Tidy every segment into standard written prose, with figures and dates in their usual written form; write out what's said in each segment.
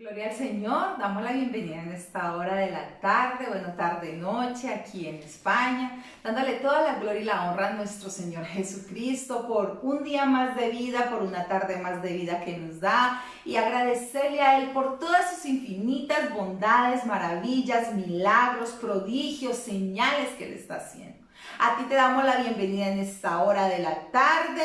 Gloria al Señor, damos la bienvenida en esta hora de la tarde, tarde-noche aquí en España, dándole toda la gloria y la honra a nuestro Señor Jesucristo por un día más de vida, por una tarde más de vida que nos da y agradecerle a Él por todas sus infinitas bondades, maravillas, milagros, prodigios, señales que Él está haciendo. A ti te damos la bienvenida en esta hora de la tarde.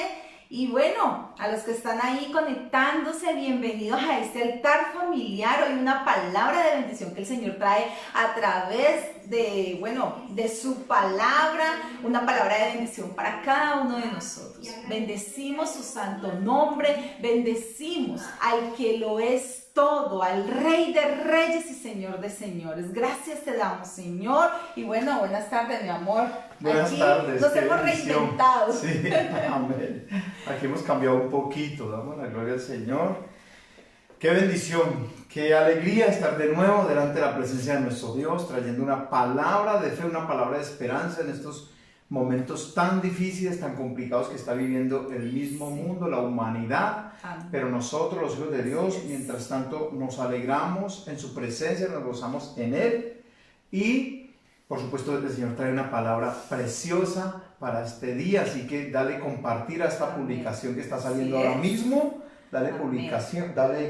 Y bueno, a los que están ahí conectándose, bienvenidos a este altar familiar. Hoy una palabra de bendición que el Señor trae a través de su palabra, una palabra de bendición para cada uno de nosotros. Bendecimos su santo nombre, bendecimos al que lo es todo, al Rey de Reyes y Señor de Señores. Gracias te damos, Señor. Y bueno, buenas tardes, mi amor. Buenas tardes. Nos hemos reinventado. Sí, amén. Aquí hemos cambiado un poquito, damos la gloria al Señor. Qué bendición, qué alegría estar de nuevo delante de la presencia de nuestro Dios, trayendo una palabra de fe, una palabra de esperanza en estos momentos tan difíciles, tan complicados que está viviendo el mismo mundo, la humanidad. Amén. Pero nosotros, los hijos de Dios, mientras tanto nos alegramos en su presencia, nos gozamos en Él y por supuesto el Señor trae una palabra preciosa para este día, así que dale compartir a esta publicación que está saliendo ahora mismo, dale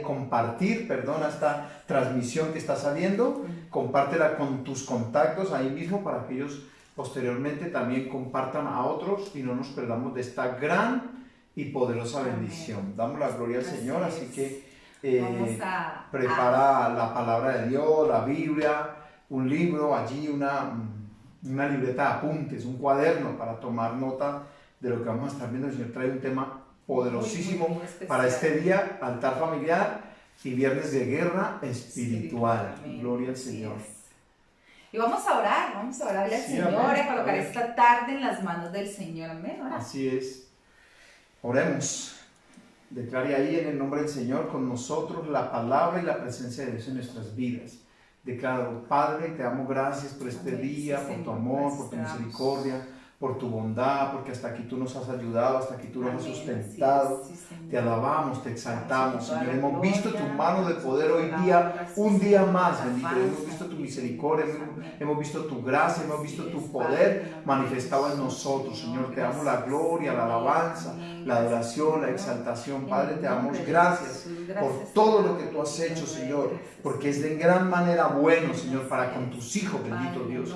compartir a esta transmisión que está saliendo, compártela con tus contactos ahí mismo para que ellos posteriormente también compartan a otros y no nos perdamos de esta gran y poderosa bendición. Damos la gloria al Señor, así que prepara la palabra de Dios, la Biblia, un libro, allí una libreta de apuntes, un cuaderno para tomar nota de lo que vamos a estar viendo. El Señor trae un tema poderosísimo muy para este día, altar familiar y viernes de guerra espiritual. Gloria al Señor. Y vamos a orarle al Señor, a colocar esta tarde en las manos del Señor. Amén. Así es. Oremos. Declare ahí en el nombre del Señor con nosotros la palabra y la presencia de Dios en nuestras vidas. Declaro, Padre, te damos gracias por este día, por tu amor, por tu misericordia, por tu bondad, porque hasta aquí tú nos has ayudado, hasta aquí tú nos has sustentado. Te alabamos, te exaltamos, Señor. Hemos visto tu mano de poder hoy día, un día más, bendito. Hemos visto tu misericordia, hemos visto tu gracia, hemos visto tu poder manifestado en nosotros, Señor. Te damos la gloria, la alabanza, la adoración, la exaltación. Padre, te damos gracias por todo lo que tú has hecho, Señor, porque es de gran manera bueno, Señor, para con tus hijos, bendito Dios.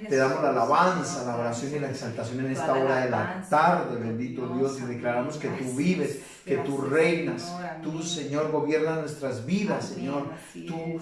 Te damos la alabanza, la oración y la exaltación en esta hora de la tarde, bendito Dios, y declaramos que tú vives, que tú reinas, tú, Señor, gobiernas nuestras vidas, Señor.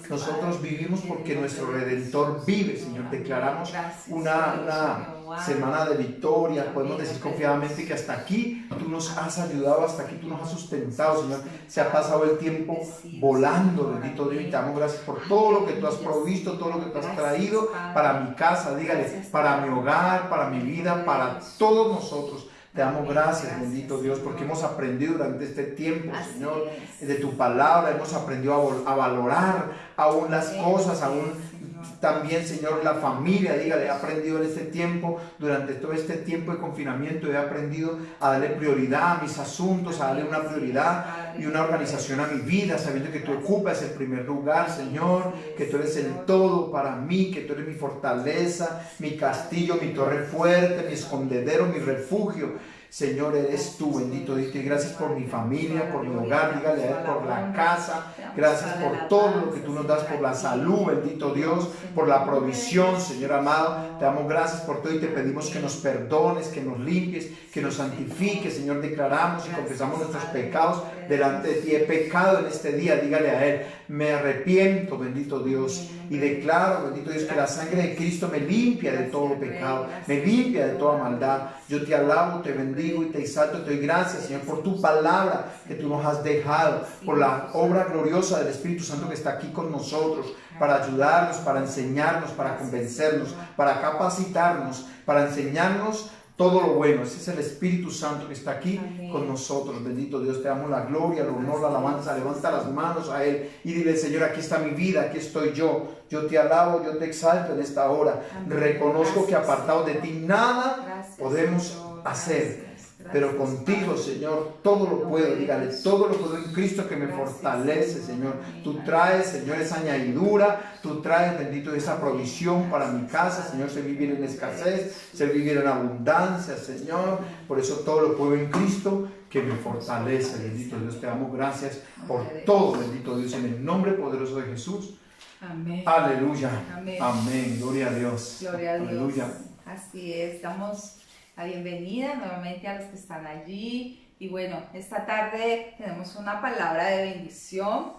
Nosotros vivimos porque nuestro Redentor vive, Señor. Declaramos una semana de victoria. Podemos decir confiadamente que hasta aquí tú nos has ayudado, hasta aquí tú nos has sustentado, Señor. Se ha pasado el tiempo volando, bendito Dios, y te damos gracias por todo lo que tú has provisto, todo lo que tú has traído para mi casa, dígale, para mi hogar, para mi vida, para todos nosotros. Te damos gracias, bendito Dios, porque hemos aprendido durante este tiempo, Señor, de tu palabra. Hemos aprendido a valorar aún las cosas, aún también, Señor, la familia. Dígale, he aprendido en este tiempo, durante todo este tiempo de confinamiento, he aprendido a darle prioridad a mis asuntos, a darle una prioridad y una organización a mi vida, sabiendo que tú ocupas el primer lugar, Señor, que tú eres el todo para mí, que tú eres mi fortaleza, mi castillo, mi torre fuerte, mi escondedero, mi refugio. Señor, eres tú, bendito Dios, y gracias por mi familia, por mi hogar, dígale a Él, por la casa, gracias por todo lo que tú nos das, por la salud, bendito Dios, por la provisión, Señor amado. Te damos gracias por todo y te pedimos que nos perdones, que nos limpies, que nos santifiques, Señor. Declaramos y confesamos nuestros pecados delante de ti. He pecado en este día, dígale a Él, me arrepiento, bendito Dios, y declaro, bendito Dios, que la sangre de Cristo me limpia de todo pecado, me limpia de toda maldad. Yo te alabo, te bendigo y te exalto, te doy gracias, Señor, por tu palabra que tú nos has dejado, por la obra gloriosa del Espíritu Santo que está aquí con nosotros, para ayudarnos, para enseñarnos, para convencernos, para capacitarnos, para enseñarnos todo lo bueno. Ese es el Espíritu Santo que está aquí con nosotros. Bendito Dios, te damos la gloria, el honor, la alabanza. Levanta las manos a Él y dile, Señor, aquí está mi vida, aquí estoy yo. Yo te alabo, yo te exalto en esta hora. Reconozco que apartado de ti nada podemos hacer. pero contigo, Señor, todo lo puedo. Dígale, todo lo puedo en Cristo que me fortalece, Señor. Tú traes, Señor, esa añadidura, tú traes, bendito, esa provisión para mi casa, Señor. Sé vivir en escasez, sé vivir en abundancia, Señor. Por eso todo lo puedo en Cristo que me fortalece, bendito Dios. Te damos gracias por todo, bendito Dios, en el nombre poderoso de Jesús. Amén. Aleluya. Amén. Amén. Gloria a Dios. Gloria a Dios. Aleluya. Así es, damos la bienvenida nuevamente a los que están allí. Y bueno, esta tarde tenemos una palabra de bendición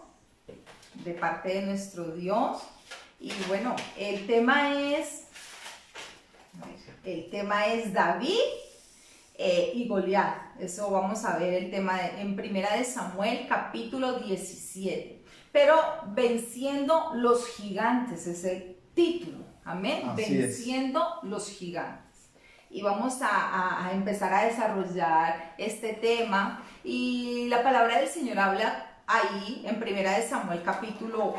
de parte de nuestro Dios. Y bueno, el tema es David y Goliat. Eso vamos a ver el tema en Primera de Samuel, capítulo 17. Pero venciendo los gigantes es el título. Amén. Así Venciendo los gigantes. Y vamos a empezar a desarrollar este tema. Y la palabra del Señor habla ahí en Primera de Samuel capítulo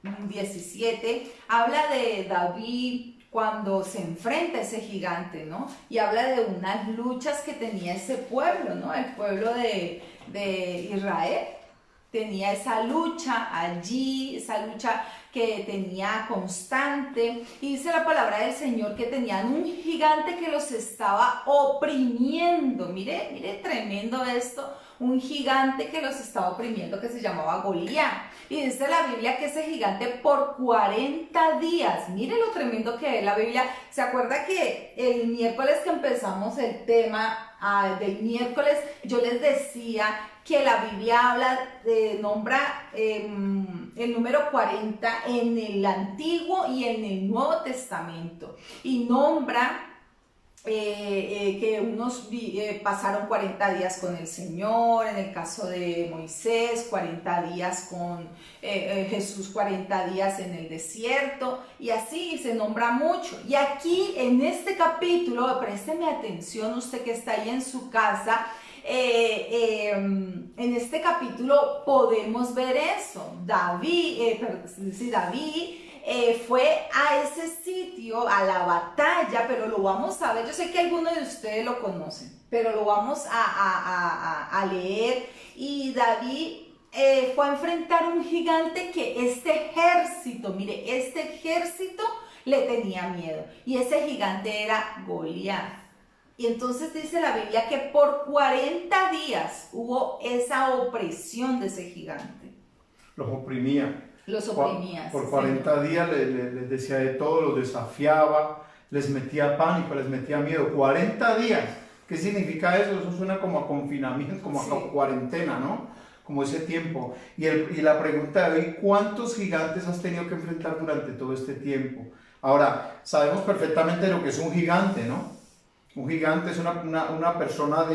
17. Habla de David cuando se enfrenta a ese gigante, ¿no? Y habla de unas luchas que tenía ese pueblo, ¿no? El pueblo de Israel. Tenía esa lucha allí, esa lucha que tenía constante. Y dice la palabra del Señor que tenían un gigante que los estaba oprimiendo. Mire tremendo esto. Un gigante que los estaba oprimiendo que se llamaba Goliat. Y dice la Biblia que ese gigante por 40 días, mire lo tremendo que es la Biblia. ¿Se acuerda que el miércoles que empezamos el tema del miércoles, yo les decía que la Biblia nombra el número 40 en el Antiguo y en el Nuevo Testamento, y nombra que unos pasaron 40 días con el Señor, en el caso de Moisés, 40 días con Jesús, 40 días en el desierto, y así se nombra mucho. Y aquí en este capítulo, présteme atención usted que está ahí en su casa, en este capítulo podemos ver eso. David fue a ese sitio, a la batalla, pero lo vamos a ver. Yo sé que algunos de ustedes lo conocen, pero lo vamos a leer. Y David fue a enfrentar un gigante que este ejército le tenía miedo. Y ese gigante era Goliat. Y entonces dice la Biblia que por 40 días hubo esa opresión de ese gigante. Los oprimía. Los oprimía. Por 40 días les decía de todo, los desafiaba, les metía pánico, les metía miedo. 40 días. ¿Qué significa eso? Eso suena como a confinamiento, como a cuarentena, ¿no? Como ese tiempo. Y la pregunta de hoy, ¿cuántos gigantes has tenido que enfrentar durante todo este tiempo? Ahora, sabemos perfectamente lo que es un gigante, ¿no? Un gigante es una persona,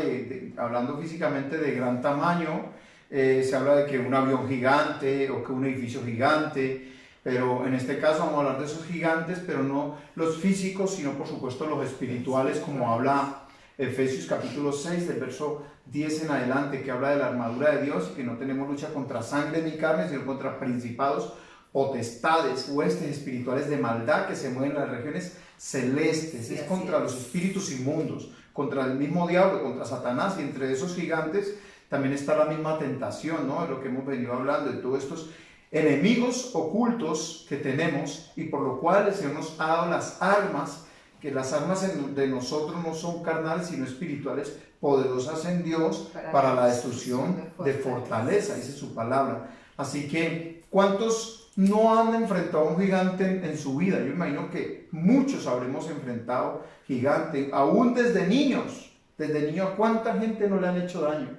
hablando físicamente, de gran tamaño. Se habla de que un avión gigante o que un edificio gigante, pero en este caso vamos a hablar de esos gigantes, pero no los físicos, sino por supuesto los espirituales, como habla Efesios capítulo 6, del verso 10 en adelante, que habla de la armadura de Dios y que no tenemos lucha contra sangre ni carne, sino contra principados, potestades, huestes espirituales de maldad que se mueven en las regiones celestes. Sí, es contra los espíritus inmundos, contra el mismo diablo, contra Satanás, y entre esos gigantes también está la misma tentación, ¿no? De lo que hemos venido hablando, de todos estos enemigos ocultos que tenemos, y por lo cual el Señor nos ha dado las armas, que las armas de nosotros no son carnales sino espirituales, poderosas en Dios para la destrucción de fortaleza, dice su palabra. Así que, ¿cuántos no han enfrentado a un gigante en su vida? Yo imagino que muchos habremos enfrentado gigantes, aún desde niños. Desde niños, ¿a cuánta gente no le han hecho daño?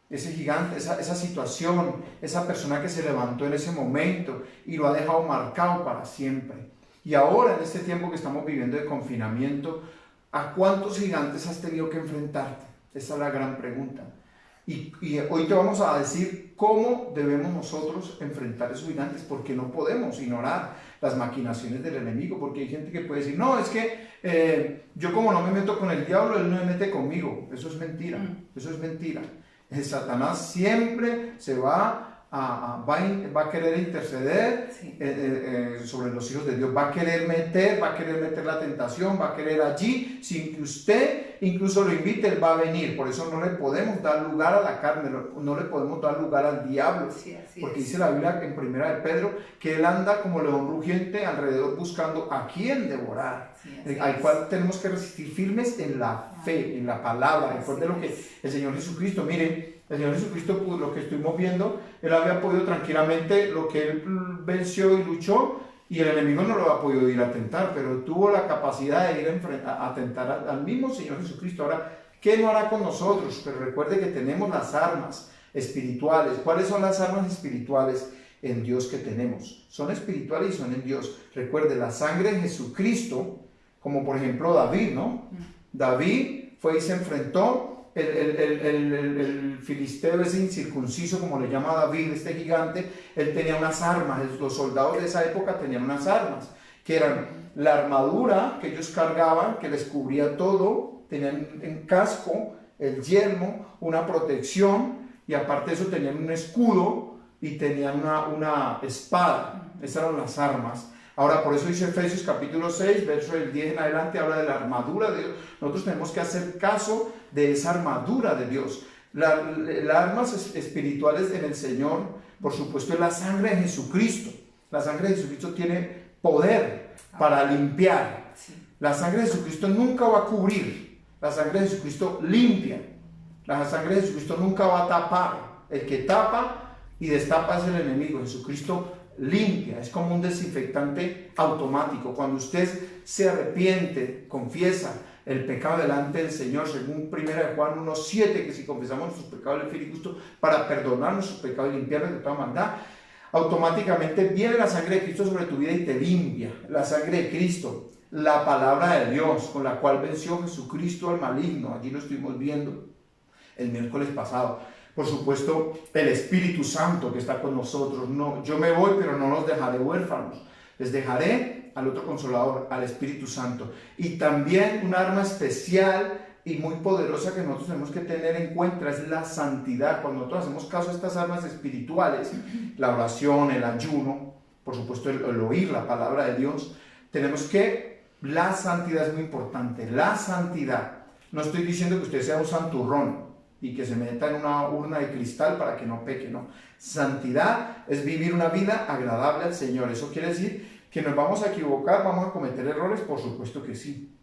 Ese gigante, esa situación, esa persona que se levantó en ese momento y lo ha dejado marcado para siempre. Y ahora, en este tiempo que estamos viviendo de confinamiento, ¿a cuántos gigantes has tenido que enfrentarte? Esa es la gran pregunta. Y hoy te vamos a decir cómo debemos nosotros enfrentar esos gigantes, porque no podemos ignorar las maquinaciones del enemigo, porque hay gente que puede decir, no, es que yo como no me meto con el diablo, él no me mete conmigo. Eso es mentira, eso es mentira. Satanás siempre se va a querer interceder sobre los hijos de Dios, va a querer meter la tentación, va a querer allí, sin que usted incluso lo invite, Él va a venir. Por eso no le podemos dar lugar a la carne, no le podemos dar lugar al diablo. Sí, así Porque es. dice la Biblia en primera de Pedro que Él anda como león rugiente alrededor buscando a quién devorar. Sí, así Al es. cual tenemos que resistir firmes en la fe, en la palabra. Recuerde lo que el Señor Jesucristo, mire, el Señor Jesucristo, pues, lo que estuvimos viendo, Él había podido tranquilamente, lo que Él venció y luchó, y el enemigo no lo ha podido ir a tentar, pero tuvo la capacidad de ir a tentar al mismo Señor Jesucristo. Ahora, ¿qué no hará con nosotros? Pero recuerde que tenemos las armas espirituales. ¿Cuáles son las armas espirituales en Dios que tenemos? Son espirituales y son en Dios. Recuerde, la sangre de Jesucristo, como por ejemplo David, ¿no? David fue y se enfrentó, el filisteo, ese incircunciso, como le llama David, este gigante, él tenía unas armas. Los soldados de esa época tenían unas armas, que eran la armadura que ellos cargaban, que les cubría todo, tenían en casco, el yelmo, una protección, y aparte de eso tenían un escudo y tenían una espada. Esas eran las armas. Ahora, por eso dice Efesios capítulo 6, verso del 10 en adelante, habla de la armadura de Dios. Nosotros tenemos que hacer caso de esa armadura de Dios. Las armas espirituales en el Señor, por supuesto, es la sangre de Jesucristo. La sangre de Jesucristo tiene poder para limpiar. La sangre de Jesucristo nunca va a cubrir. La sangre de Jesucristo limpia. La sangre de Jesucristo nunca va a tapar. El que tapa y destapa es el enemigo. Jesucristo limpia, es como un desinfectante automático. Cuando usted se arrepiente, confiesa el pecado delante del Señor, según 1 Juan 1:7, que si confesamos nuestros pecados, el fiel y justo para perdonar nuestros pecados y limpiarlos de toda maldad, automáticamente viene la sangre de Cristo sobre tu vida y te limpia. La sangre de Cristo, la palabra de Dios, con la cual venció Jesucristo al maligno. Allí lo estuvimos viendo el miércoles pasado. Por supuesto, el Espíritu Santo que está con nosotros. No, yo me voy, pero no los dejaré huérfanos. Les dejaré al otro Consolador, al Espíritu Santo. Y también un arma especial y muy poderosa que nosotros tenemos que tener en cuenta es la santidad. Cuando nosotros hacemos caso a estas armas espirituales, la oración, el ayuno, por supuesto el oír la palabra de Dios, tenemos que, la santidad es muy importante. La santidad. No estoy diciendo que usted sea un santurrón y que se meta en una urna de cristal para que no peque, no. Santidad es vivir una vida agradable al Señor. Eso quiere decir que nos vamos a equivocar, vamos a cometer errores, por supuesto que sí.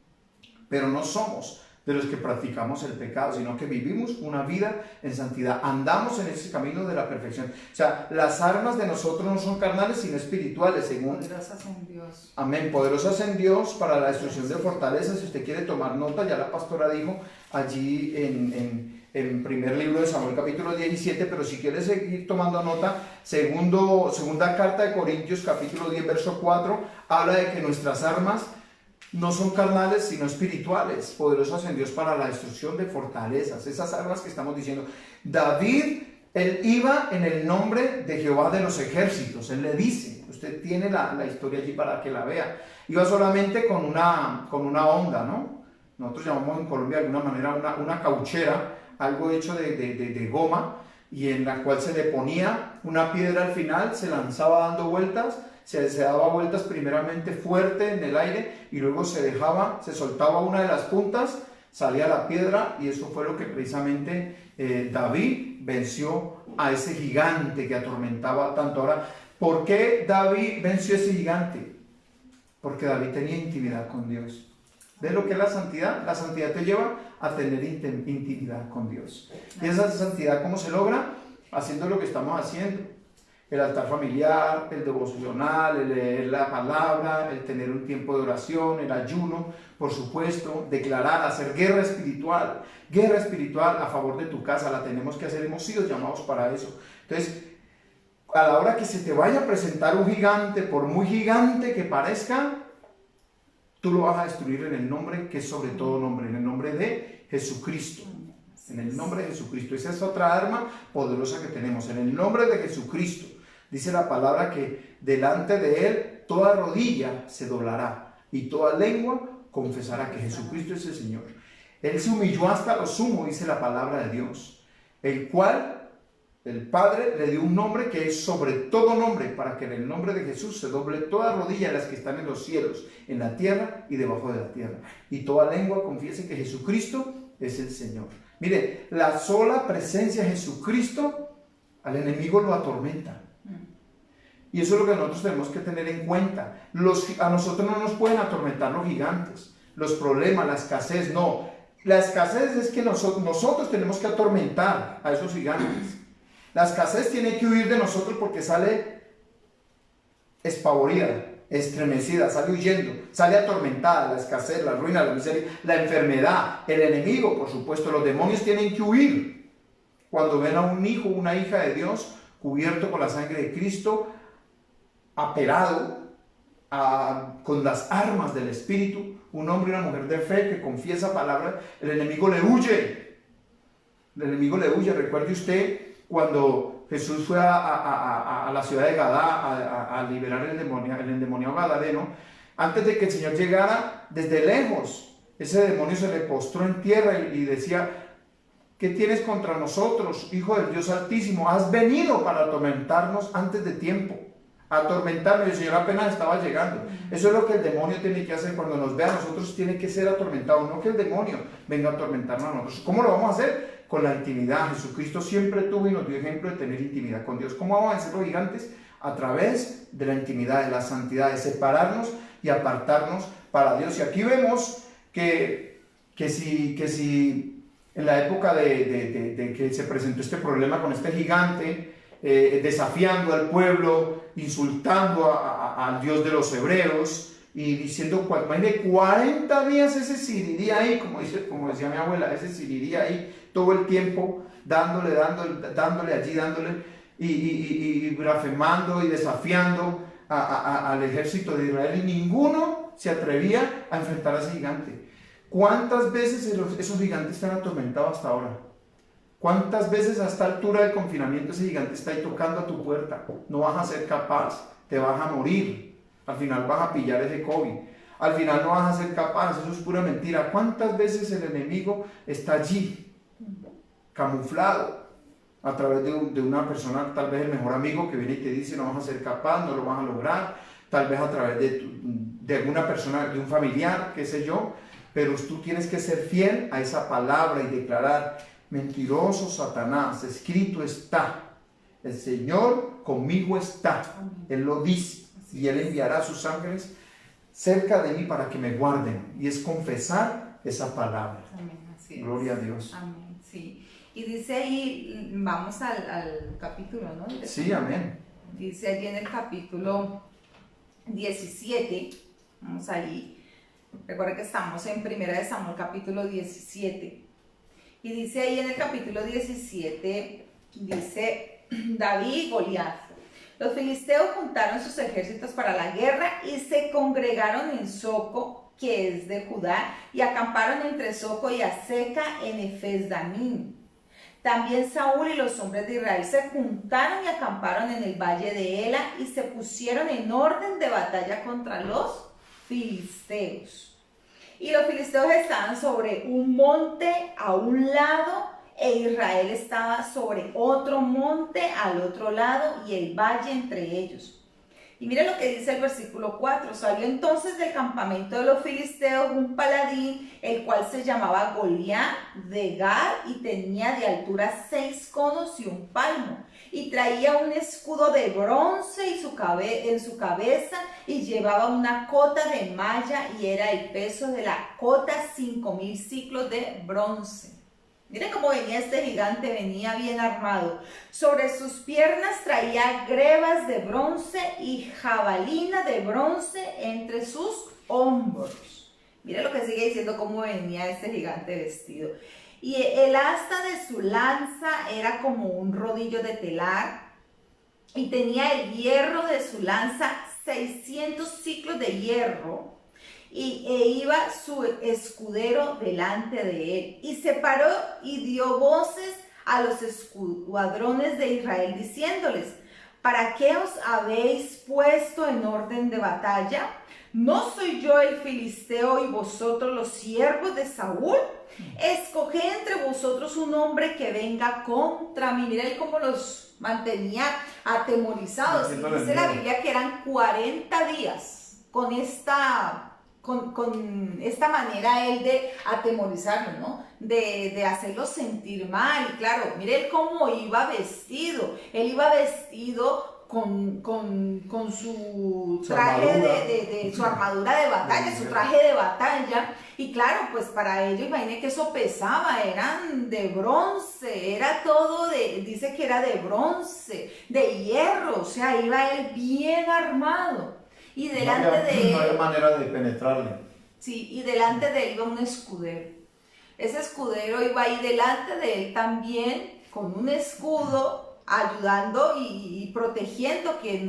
Pero no somos de los que practicamos el pecado, sino que vivimos una vida en santidad. Andamos en ese camino de la perfección. O sea, las armas de nosotros no son carnales, sino espirituales, según... Poderosas en Dios. Amén. Poderosas en Dios para la destrucción de fortalezas. Si usted quiere tomar nota, ya la pastora dijo allí en primer libro de Samuel capítulo 17, pero si quiere seguir tomando nota, segunda carta de Corintios capítulo 10 verso 4, habla de que nuestras armas no son carnales sino espirituales, poderosas en Dios para la destrucción de fortalezas. Esas armas que estamos diciendo. David, él iba en el nombre de Jehová de los ejércitos. Él le dice, usted tiene la historia allí para que la vea. Iba solamente con una onda, ¿no? Nosotros llamamos en Colombia de alguna manera una cauchera, algo hecho de goma, y en la cual se le ponía una piedra al final, se lanzaba dando vueltas, se daba vueltas primeramente fuerte en el aire y luego se soltaba una de las puntas, salía la piedra, y eso fue lo que precisamente David venció a ese gigante que atormentaba tanto. Ahora, ¿por qué David venció a ese gigante? Porque David tenía intimidad con Dios. ¿Ves lo que es la santidad? La santidad te lleva a tener intimidad con Dios. ¿Y esa santidad cómo se logra? Haciendo lo que estamos haciendo. El altar familiar, el devocional, el leer la palabra, el tener un tiempo de oración, el ayuno, por supuesto, declarar, hacer guerra espiritual a favor de tu casa, la tenemos que hacer, hemos sido llamados para eso. Entonces, a la hora que se te vaya a presentar un gigante, por muy gigante que parezca, tú lo vas a destruir en el nombre que es sobre todo nombre, en el nombre de Jesucristo. En el nombre de Jesucristo. Esa es otra arma poderosa que tenemos. En el nombre de Jesucristo. Dice la palabra que delante de Él toda rodilla se doblará y toda lengua confesará que Jesucristo es el Señor. Él se humilló hasta lo sumo, dice la palabra de Dios, el cual el Padre le dio un nombre que es sobre todo nombre, para que en el nombre de Jesús se doble toda rodilla de las que están en los cielos, en la tierra y debajo de la tierra. Y toda lengua confiese que Jesucristo es el Señor. Mire, la sola presencia de Jesucristo al enemigo lo atormenta. Y eso es lo que nosotros tenemos que tener en cuenta. A nosotros no nos pueden atormentar los gigantes, los problemas, la escasez, no. La escasez es que nosotros tenemos que atormentar a esos gigantes. La escasez tiene que huir de nosotros porque sale espavorida, estremecida, sale huyendo, sale atormentada. La escasez, la ruina, la miseria, la enfermedad, el enemigo, por supuesto, los demonios tienen que huir. Cuando ven a un hijo, una hija de Dios cubierto con la sangre de Cristo, aperado con las armas del Espíritu, un hombre y una mujer de fe que confiesa palabra, el enemigo le huye. El enemigo le huye. Recuerde usted cuando Jesús fue a la ciudad de Gadá a liberar el endemoniado gadareno, antes de que el Señor llegara, desde lejos, ese demonio se le postró en tierra y decía: ¿qué tienes contra nosotros, Hijo del Dios Altísimo? Has venido para atormentarnos antes de tiempo. Atormentarnos, y el Señor apenas estaba llegando. Eso es lo que el demonio tiene que hacer cuando nos vea a nosotros. Tiene que ser atormentado, no que el demonio venga a atormentarnos a nosotros. ¿Cómo lo vamos a hacer? Con la intimidad. Jesucristo siempre tuvo y nos dio ejemplo de tener intimidad con Dios. ¿Cómo vamos a vencer los gigantes? A través de la intimidad, de la santidad, de separarnos y apartarnos para Dios. Y aquí vemos que si en la época de que se presentó este problema con este gigante, desafiando al pueblo, insultando al Dios de los hebreos y diciendo, imagínate, 40 días ese siriría ahí, como decía mi abuela, ese siriría ahí todo el tiempo, dándole allí, y blasfemando y desafiando al ejército de Israel, y ninguno se atrevía a enfrentar a ese gigante. ¿Cuántas veces esos gigantes están atormentados hasta ahora? ¿Cuántas veces a esta altura del confinamiento ese gigante está ahí tocando a tu puerta? No vas a ser capaz, te vas a morir, al final vas a pillar ese COVID, al final no vas a ser capaz, eso es pura mentira. ¿Cuántas veces el enemigo está allí, camuflado, a través de una persona, tal vez el mejor amigo que viene y te dice no vas a ser capaz, no lo vas a lograr, tal vez a través de alguna persona, de un familiar, qué sé yo, pero tú tienes que ser fiel a esa palabra y declarar: mentiroso Satanás, escrito está, el Señor conmigo está. Él lo dice, y Él enviará a sus ángeles cerca de mí para que me guarden, y es confesar esa palabra. Amén, así es. Gloria a Dios. Amén, sí. Y dice ahí, vamos al capítulo, ¿no? Sí, amén. Dice allí en el capítulo 17, vamos allí. Recuerda que estamos en 1 Samuel capítulo 17. Y dice ahí en el capítulo 17, dice David y Goliat. Los filisteos juntaron sus ejércitos para la guerra y se congregaron en Soco, que es de Judá, y acamparon entre Soco y Aseca en Efes-Damim. También Saúl y los hombres de Israel se juntaron y acamparon en el valle de Ela y se pusieron en orden de batalla contra los filisteos. Y los filisteos estaban sobre un monte a un lado e Israel estaba sobre otro monte al otro lado y el valle entre ellos. Y mira lo que dice el versículo 4. Salió entonces del campamento de los filisteos un paladín, el cual se llamaba Goliat de Gad y tenía de altura 6 codos y un palmo. Y traía un escudo de bronce en su cabeza y llevaba una cota de malla y era el peso de la cota 5,000 ciclos de bronce. Miren cómo venía este gigante, venía bien armado. Sobre sus piernas traía grebas de bronce y jabalina de bronce entre sus hombros. Miren lo que sigue diciendo, cómo venía este gigante vestido. Y el asta de su lanza era como un rodillo de telar y tenía el hierro de su lanza 600 ciclos de hierro. E iba su escudero delante de él, y se paró y dio voces a los escuadrones de Israel, diciéndoles: ¿para qué os habéis puesto en orden de batalla? ¿no soy yo el filisteo y vosotros los siervos de Saúl? Escoged entre vosotros un hombre que venga contra mí. Mira él cómo los mantenía atemorizados. Y dice la Biblia que eran 40 días con esta manera él de atemorizarlos, ¿no? De hacerlos sentir mal. Y claro, mire él cómo iba vestido. Él iba vestido con su traje su armadura de batalla, su traje de batalla. Y claro, pues para ellos, imagínense que eso pesaba, eran de bronce, era todo dice que era de bronce, de hierro, o sea, iba él bien armado. Y delante de él, no había manera de penetrarle. Sí, y delante de él iba un escudero. Ese escudero iba ahí delante de él también, con un escudo, ayudando y protegiendo que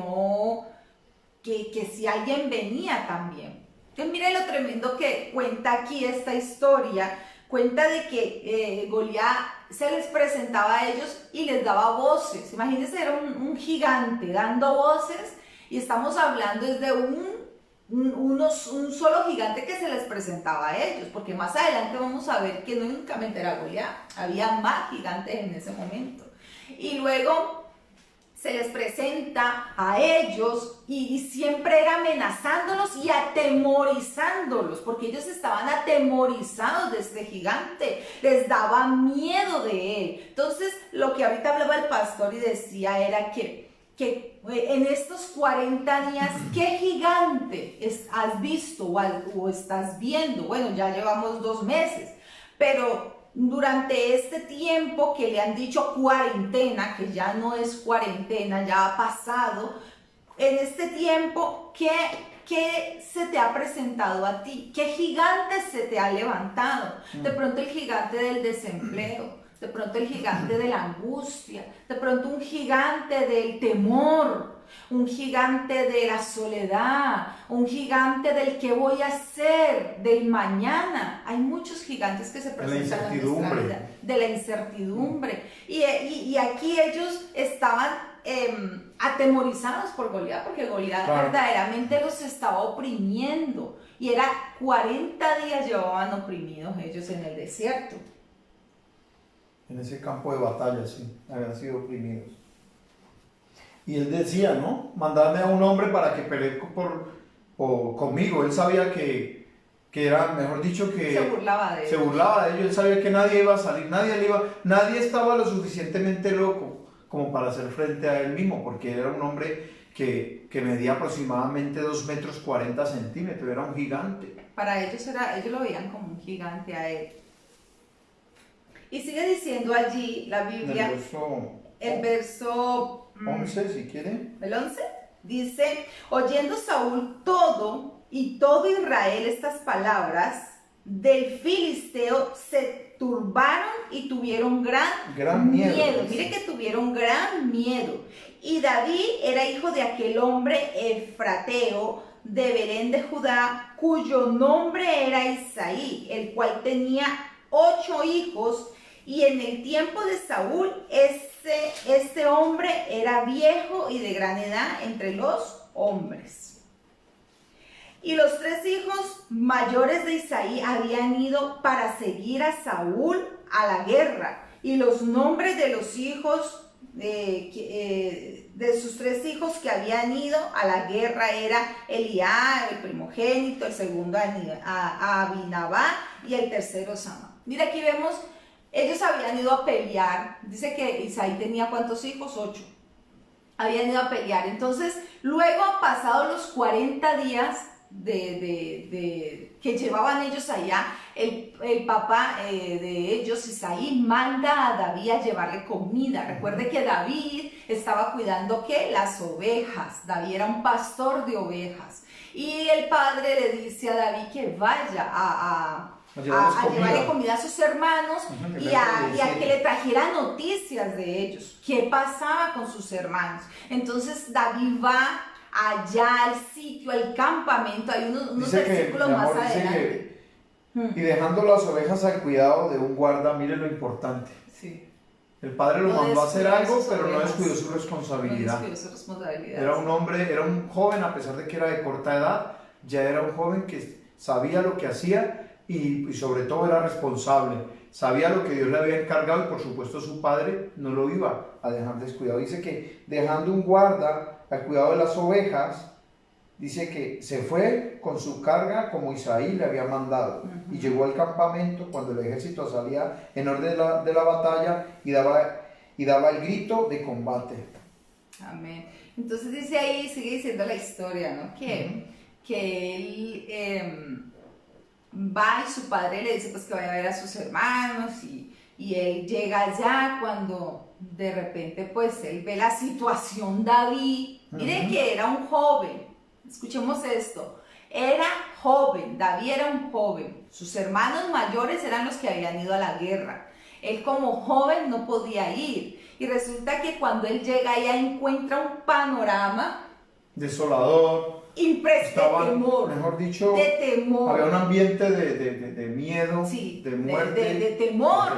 si alguien venía también. Entonces mire lo tremendo que cuenta aquí esta historia. Cuenta de que Goliat se les presentaba a ellos y les daba voces. Imagínense, era un gigante dando voces, y estamos hablando de un solo gigante que se les presentaba a ellos, porque más adelante vamos a ver que no únicamente era Goliat, había más gigantes en ese momento. Y luego se les presenta a ellos y siempre era amenazándolos y atemorizándolos, porque ellos estaban atemorizados de este gigante, les daba miedo de él. Entonces, lo que ahorita hablaba el pastor y decía era que en estos 40 días, ¿qué gigante has visto o estás viendo? Bueno, ya llevamos 2 meses, pero durante este tiempo que le han dicho cuarentena, que ya no es cuarentena, ya ha pasado, en este tiempo, ¿qué se te ha presentado a ti? ¿Qué gigante se te ha levantado? De pronto el gigante del desempleo, de pronto el gigante de la angustia, de pronto un gigante del temor, un gigante de la soledad, un gigante del qué voy a hacer, del mañana. Hay muchos gigantes que se presentan en nuestra vida, de la incertidumbre. Y aquí ellos estaban atemorizados por Goliat, porque Goliat verdaderamente los estaba oprimiendo. Y era 40 días llevaban oprimidos ellos en el desierto. En ese campo de batalla, sí, habían sido oprimidos. Y él decía, ¿no? Mandadme a un hombre para que pelee conmigo. Él sabía que era, mejor dicho, que se burlaba de ellos. Él sabía que nadie iba a salir, nadie estaba lo suficientemente loco como para hacer frente a él mismo, porque era un hombre que medía aproximadamente 2,40 m, era un gigante. Para ellos ellos lo veían como un gigante a él. Y sigue diciendo allí la Biblia, el verso 11, si quiere. El 11 dice: oyendo Saúl todo Israel estas palabras del filisteo, se turbaron y tuvieron gran miedo. Mire que tuvieron gran miedo. Y David era hijo de aquel hombre efrateo de Belén de Judá, cuyo nombre era Isaí, el cual tenía 8 hijos. Y en el tiempo de Saúl, este hombre era viejo y de gran edad entre los hombres. Y los 3 hijos mayores de Isaí habían ido para seguir a Saúl a la guerra. Y los nombres de los hijos, de sus 3 hijos que habían ido a la guerra, era Eliab, el primogénito, el segundo Abinadab y el tercero Sama. Mira, aquí vemos. Ellos habían ido a pelear. Dice que Isaí tenía ¿cuántos hijos? 8. Habían ido a pelear. Entonces, luego, pasados los 40 días que llevaban ellos allá, el papá de ellos, Isaí, manda a David a llevarle comida. Recuerde que David estaba cuidando ¿qué? Las ovejas. David era un pastor de ovejas. Y el padre le dice a David que vaya a llevarle comida a sus hermanos y a que le trajera noticias de ellos, qué pasaba con sus hermanos. Entonces David va allá al sitio, al campamento, hay unos versículos más adelante. Y dejando las ovejas al cuidado de un guarda, mire lo importante. Sí. El padre lo mandó a hacer algo, pero no descuidó su responsabilidad. No descuidó su responsabilidad. Era un hombre, era un joven, a pesar de que era de corta edad, ya era un joven que sabía lo que hacía y sobre todo era responsable, sabía lo que Dios le había encargado y por supuesto su padre no lo iba a dejar descuidado. Dice que dejando un guarda al cuidado de las ovejas, dice que se fue con su carga como Isaí le había mandado y llegó al campamento cuando el ejército salía en orden de la batalla y daba el grito de combate. Amén. Entonces dice ahí, sigue diciendo la historia, ¿no? Que él va y su padre le dice pues que vaya a ver a sus hermanos y él llega allá cuando de repente pues él ve la situación David. Miren que era un joven, escuchemos esto, era joven, David era un joven, sus hermanos mayores eran los que habían ido a la guerra, él como joven no podía ir y resulta que cuando él llega allá encuentra un panorama desolador, impresionante, de temor, mejor dicho, de temor. Había un ambiente de miedo, sí, de muerte, de temor,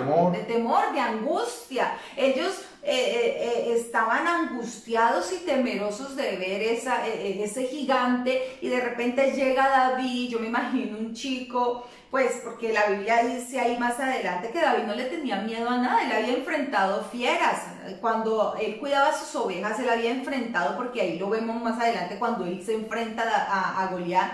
de angustia. Ellos estaban angustiados y temerosos de ver ese gigante y de repente llega David, yo me imagino un chico, pues porque la Biblia dice ahí más adelante que David no le tenía miedo a nada, él había enfrentado fieras, cuando él cuidaba sus ovejas él había enfrentado, porque ahí lo vemos más adelante cuando él se enfrenta a Goliat.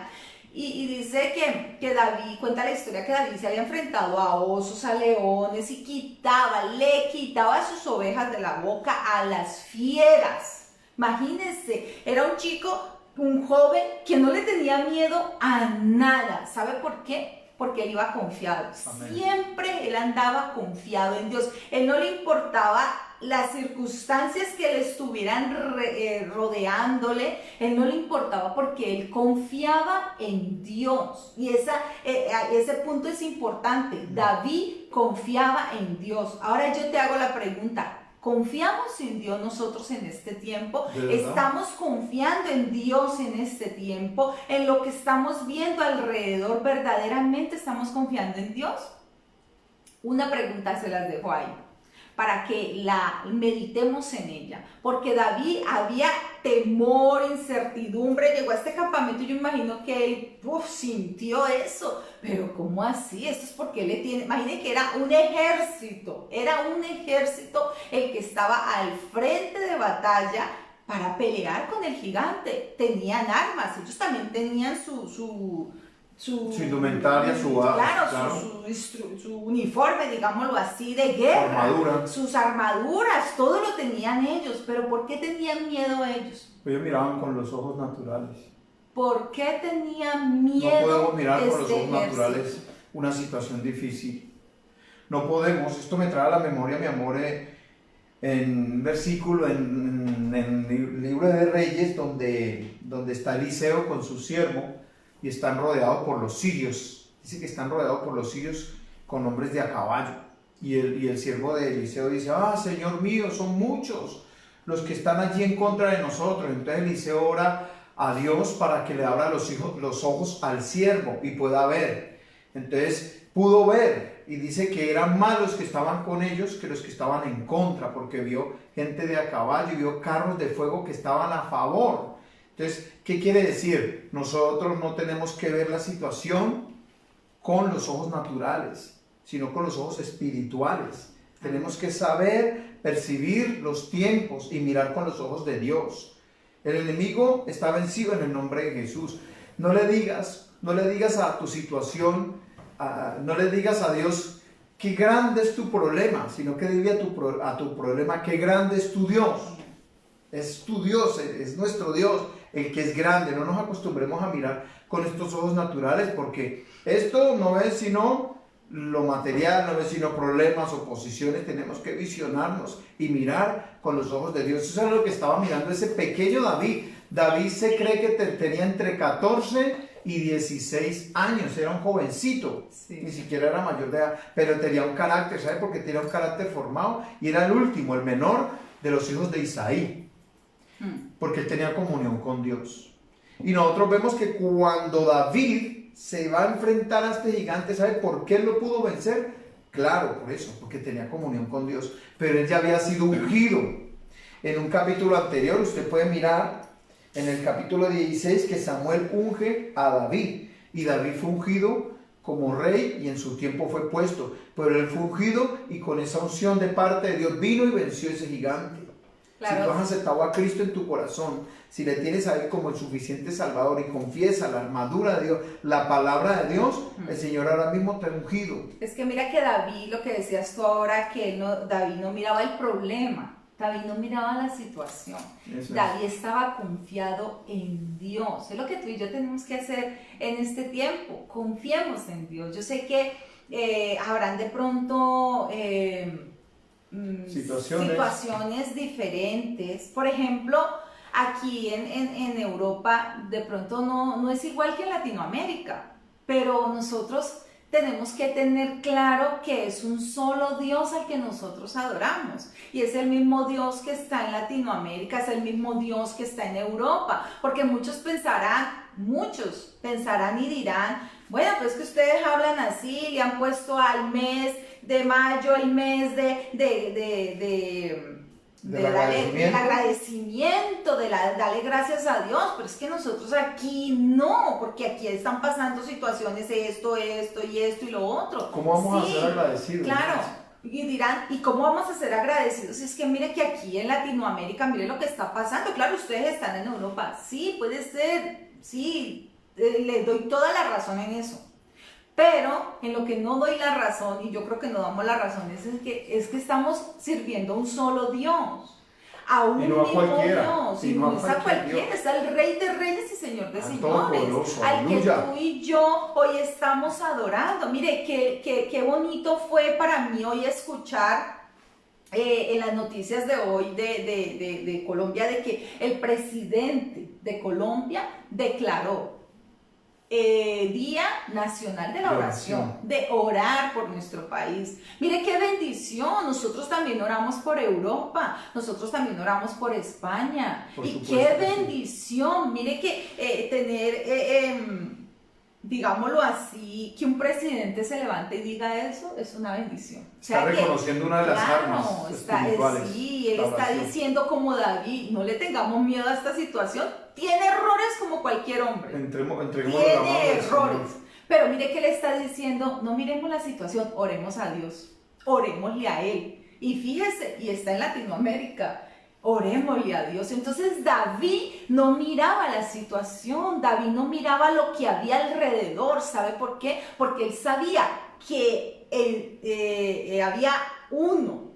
Y dice que David, cuenta la historia que David se había enfrentado a osos, a leones y le quitaba sus ovejas de la boca a las fieras. Imagínense, era un chico, un joven que no le tenía miedo a nada. ¿Sabe por qué? Porque él iba confiado. Amén. Siempre él andaba confiado en Dios. Él no le importaba las circunstancias que le estuvieran rodeándole, él no le importaba porque él confiaba en Dios. Y ese punto es importante. David confiaba en Dios. Ahora yo te hago la pregunta. ¿Confiamos en Dios nosotros en este tiempo? ¿Estamos confiando en Dios en este tiempo? ¿En lo que estamos viendo alrededor verdaderamente estamos confiando en Dios? Una pregunta se las dejo ahí, para que la meditemos en ella, porque David había temor, incertidumbre, llegó a este campamento y yo imagino que él sintió eso, pero ¿cómo así? Esto es porque él le tiene, imaginen que era un ejército el que estaba al frente de batalla para pelear con el gigante, tenían armas, ellos también tenían su indumentaria, su uniforme, digámoslo así, de guerra, armadura. Sus armaduras, todo lo tenían ellos, pero ¿por qué tenían miedo ellos? Ellos miraban con los ojos naturales. ¿Por qué tenían miedo? No podemos mirar con los ojos naturales una situación difícil. No podemos, esto me trae a la memoria, mi amor, en un versículo en el libro de Reyes, donde está Eliseo con su siervo, y están rodeados por los sirios. Dice que están rodeados por los sirios con hombres de a caballo. Y el siervo de Eliseo dice, Señor mío, son muchos los que están allí en contra de nosotros. Entonces Eliseo ora a Dios para que le abra los ojos al siervo y pueda ver. Entonces pudo ver y dice que eran más los que estaban con ellos que los que estaban en contra, porque vio gente de a caballo y vio carros de fuego que estaban a favor. Entonces, ¿qué quiere decir? Nosotros no tenemos que ver la situación con los ojos naturales, sino con los ojos espirituales. Tenemos que saber percibir los tiempos y mirar con los ojos de Dios. El enemigo está vencido en el nombre de Jesús. No le digas a tu situación, no le digas a Dios qué grande es tu problema, sino que dile a tu problema qué grande es tu Dios. Es tu Dios, es nuestro Dios, el que es grande. No nos acostumbremos a mirar con estos ojos naturales, porque esto no es sino lo material, no es sino problemas, oposiciones. Tenemos que visionarnos y mirar con los ojos de Dios. Eso es lo que estaba mirando ese pequeño David. David se cree que tenía entre 14 y 16 años, era un jovencito, sí. Ni siquiera era mayor de edad, pero tenía un carácter, ¿sabe? Porque tenía un carácter formado y era el último, el menor de los hijos de Isaí. Porque él tenía comunión con Dios. Y nosotros vemos que cuando David se va a enfrentar a este gigante, ¿sabe por qué él lo pudo vencer? Claro, por eso, porque tenía comunión con Dios. Pero él ya había sido ungido. En un capítulo anterior, usted puede mirar en el capítulo 16 que Samuel unge a David y David fue ungido como rey y en su tiempo fue puesto, pero él fue ungido y con esa unción de parte de Dios vino y venció ese gigante. Claro. Si tú has aceptado a Cristo en tu corazón, si le tienes a Él como el suficiente Salvador y confiesa la armadura de Dios, la palabra de Dios, el Señor ahora mismo te ha ungido. Es que mira que David, lo que decías tú ahora, que David no miraba el problema, David no miraba la situación. David estaba confiado en Dios. Es lo que tú y yo tenemos que hacer en este tiempo. Confiemos en Dios. Yo sé que habrán de pronto situaciones diferentes. Por ejemplo, aquí en Europa de pronto no es igual que en Latinoamérica, pero nosotros tenemos que tener claro que es un solo Dios al que nosotros adoramos y es el mismo Dios que está en Latinoamérica, es el mismo Dios que está en Europa, porque muchos pensarán y dirán, bueno, pues que ustedes hablan así, le han puesto al mes de mayo, el mes del agradecimiento, darle gracias a Dios, pero es que nosotros aquí no, porque aquí están pasando situaciones, esto y lo otro. ¿Cómo vamos a ser agradecidos? Claro, y dirán, ¿y cómo vamos a ser agradecidos? Es que mire que aquí en Latinoamérica, mire lo que está pasando, claro, ustedes están en Europa, sí, puede ser, sí, les doy toda la razón en eso. Pero en lo que no doy la razón, y yo creo que no damos la razón, es que estamos sirviendo a un solo Dios, a un mismo Dios, y no es a cualquiera, es al Rey de Reyes y Señor de Señores, al que tú y yo hoy estamos adorando. Mire, qué bonito fue para mí hoy escuchar en las noticias de hoy de Colombia, de que el presidente de Colombia declaró Día Nacional de la Oración, de orar por nuestro país. Mire qué bendición, nosotros también oramos por Europa, nosotros también oramos por España, y qué bendición, mire que tener, digámoslo así, que un presidente se levante y diga eso, es una bendición. O sea, está reconociendo una de las armas espirituales. Sí, él está diciendo como David, no le tengamos miedo a esta situación, tiene errores como cualquier hombre, tiene errores, pero mire que le está diciendo, no miremos la situación, oremos a Dios, orémosle a Él, y fíjese, y está en Latinoamérica, orémosle a Dios. Entonces David no miraba la situación, David no miraba lo que había alrededor. ¿Sabe por qué? Porque él sabía que había uno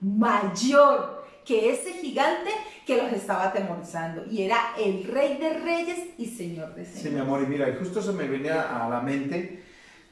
mayor que ese gigante que los estaba atemorizando, y era el Rey de Reyes y Señor de Señores. Sí, mi amor, y mira, y justo se me viene a la mente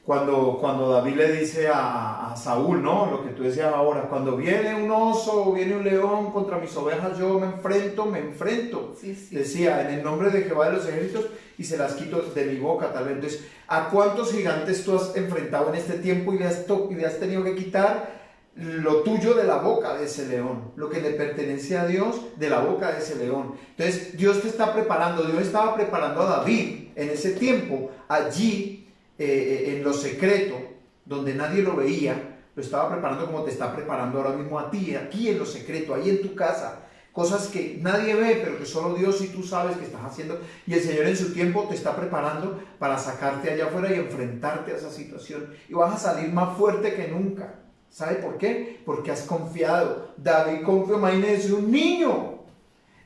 cuando David le dice a Saúl, ¿no? Lo que tú decías ahora, cuando viene un oso o viene un león contra mis ovejas, yo me enfrento. Sí, sí. Decía, en el nombre de Jehová de los ejércitos, y se las quito de mi boca, tal vez. Entonces, ¿a cuántos gigantes tú has enfrentado en este tiempo y le has tenido que quitar lo tuyo de la boca de ese león, lo que le pertenece a Dios de la boca de ese león? Entonces, Dios te está preparando, Dios estaba preparando a David en ese tiempo, allí, en lo secreto, donde nadie lo veía, lo estaba preparando como te está preparando ahora mismo a ti, aquí en lo secreto, ahí en tu casa, cosas que nadie ve, pero que solo Dios y tú sabes que estás haciendo, y el Señor en su tiempo te está preparando para sacarte allá afuera y enfrentarte a esa situación, y vas a salir más fuerte que nunca. ¿Sabe por qué? Porque has confiado. David confió, imagínense, un niño,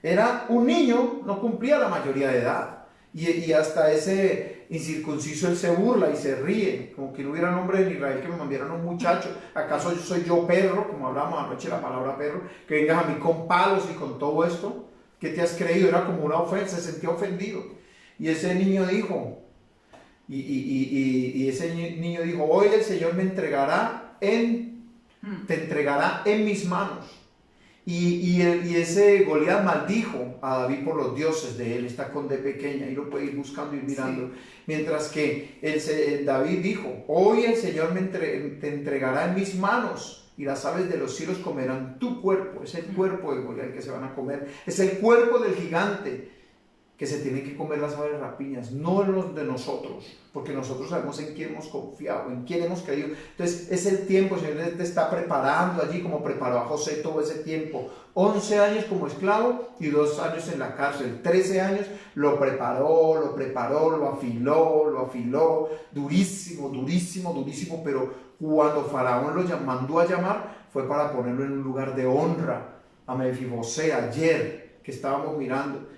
era un niño, no cumplía la mayoría de edad, y hasta ese incircunciso él se burla y se ríe, como que no hubiera nombre en Israel que me mandaran un muchacho. ¿Acaso soy yo perro, como hablamos anoche la palabra perro, que vengas a mí con palos y con todo esto? ¿Qué te has creído? Era como una ofensa, se sentía ofendido. Y ese niño dijo, hoy el Señor te entregará en mis manos. Y ese Goliat maldijo a David por los dioses de él, está con D pequeña, y lo puede ir buscando y mirando. Sí. Mientras que David dijo, hoy el Señor te entregará en mis manos, y las aves de los cielos comerán tu cuerpo. Es el cuerpo de Goliat que se van a comer, es el cuerpo del gigante que se tienen que comer las aves rapiñas, no los de nosotros, porque nosotros sabemos en quién hemos confiado, en quién hemos creído. Entonces es el tiempo, el Señor te está preparando allí como preparó a José todo ese tiempo. 11 años como esclavo y 2 años en la cárcel, 13 años lo preparó, lo afiló, durísimo, durísimo, durísimo, pero cuando Faraón lo mandó a llamar fue para ponerlo en un lugar de honra. A Mefibosé ayer que estábamos mirando.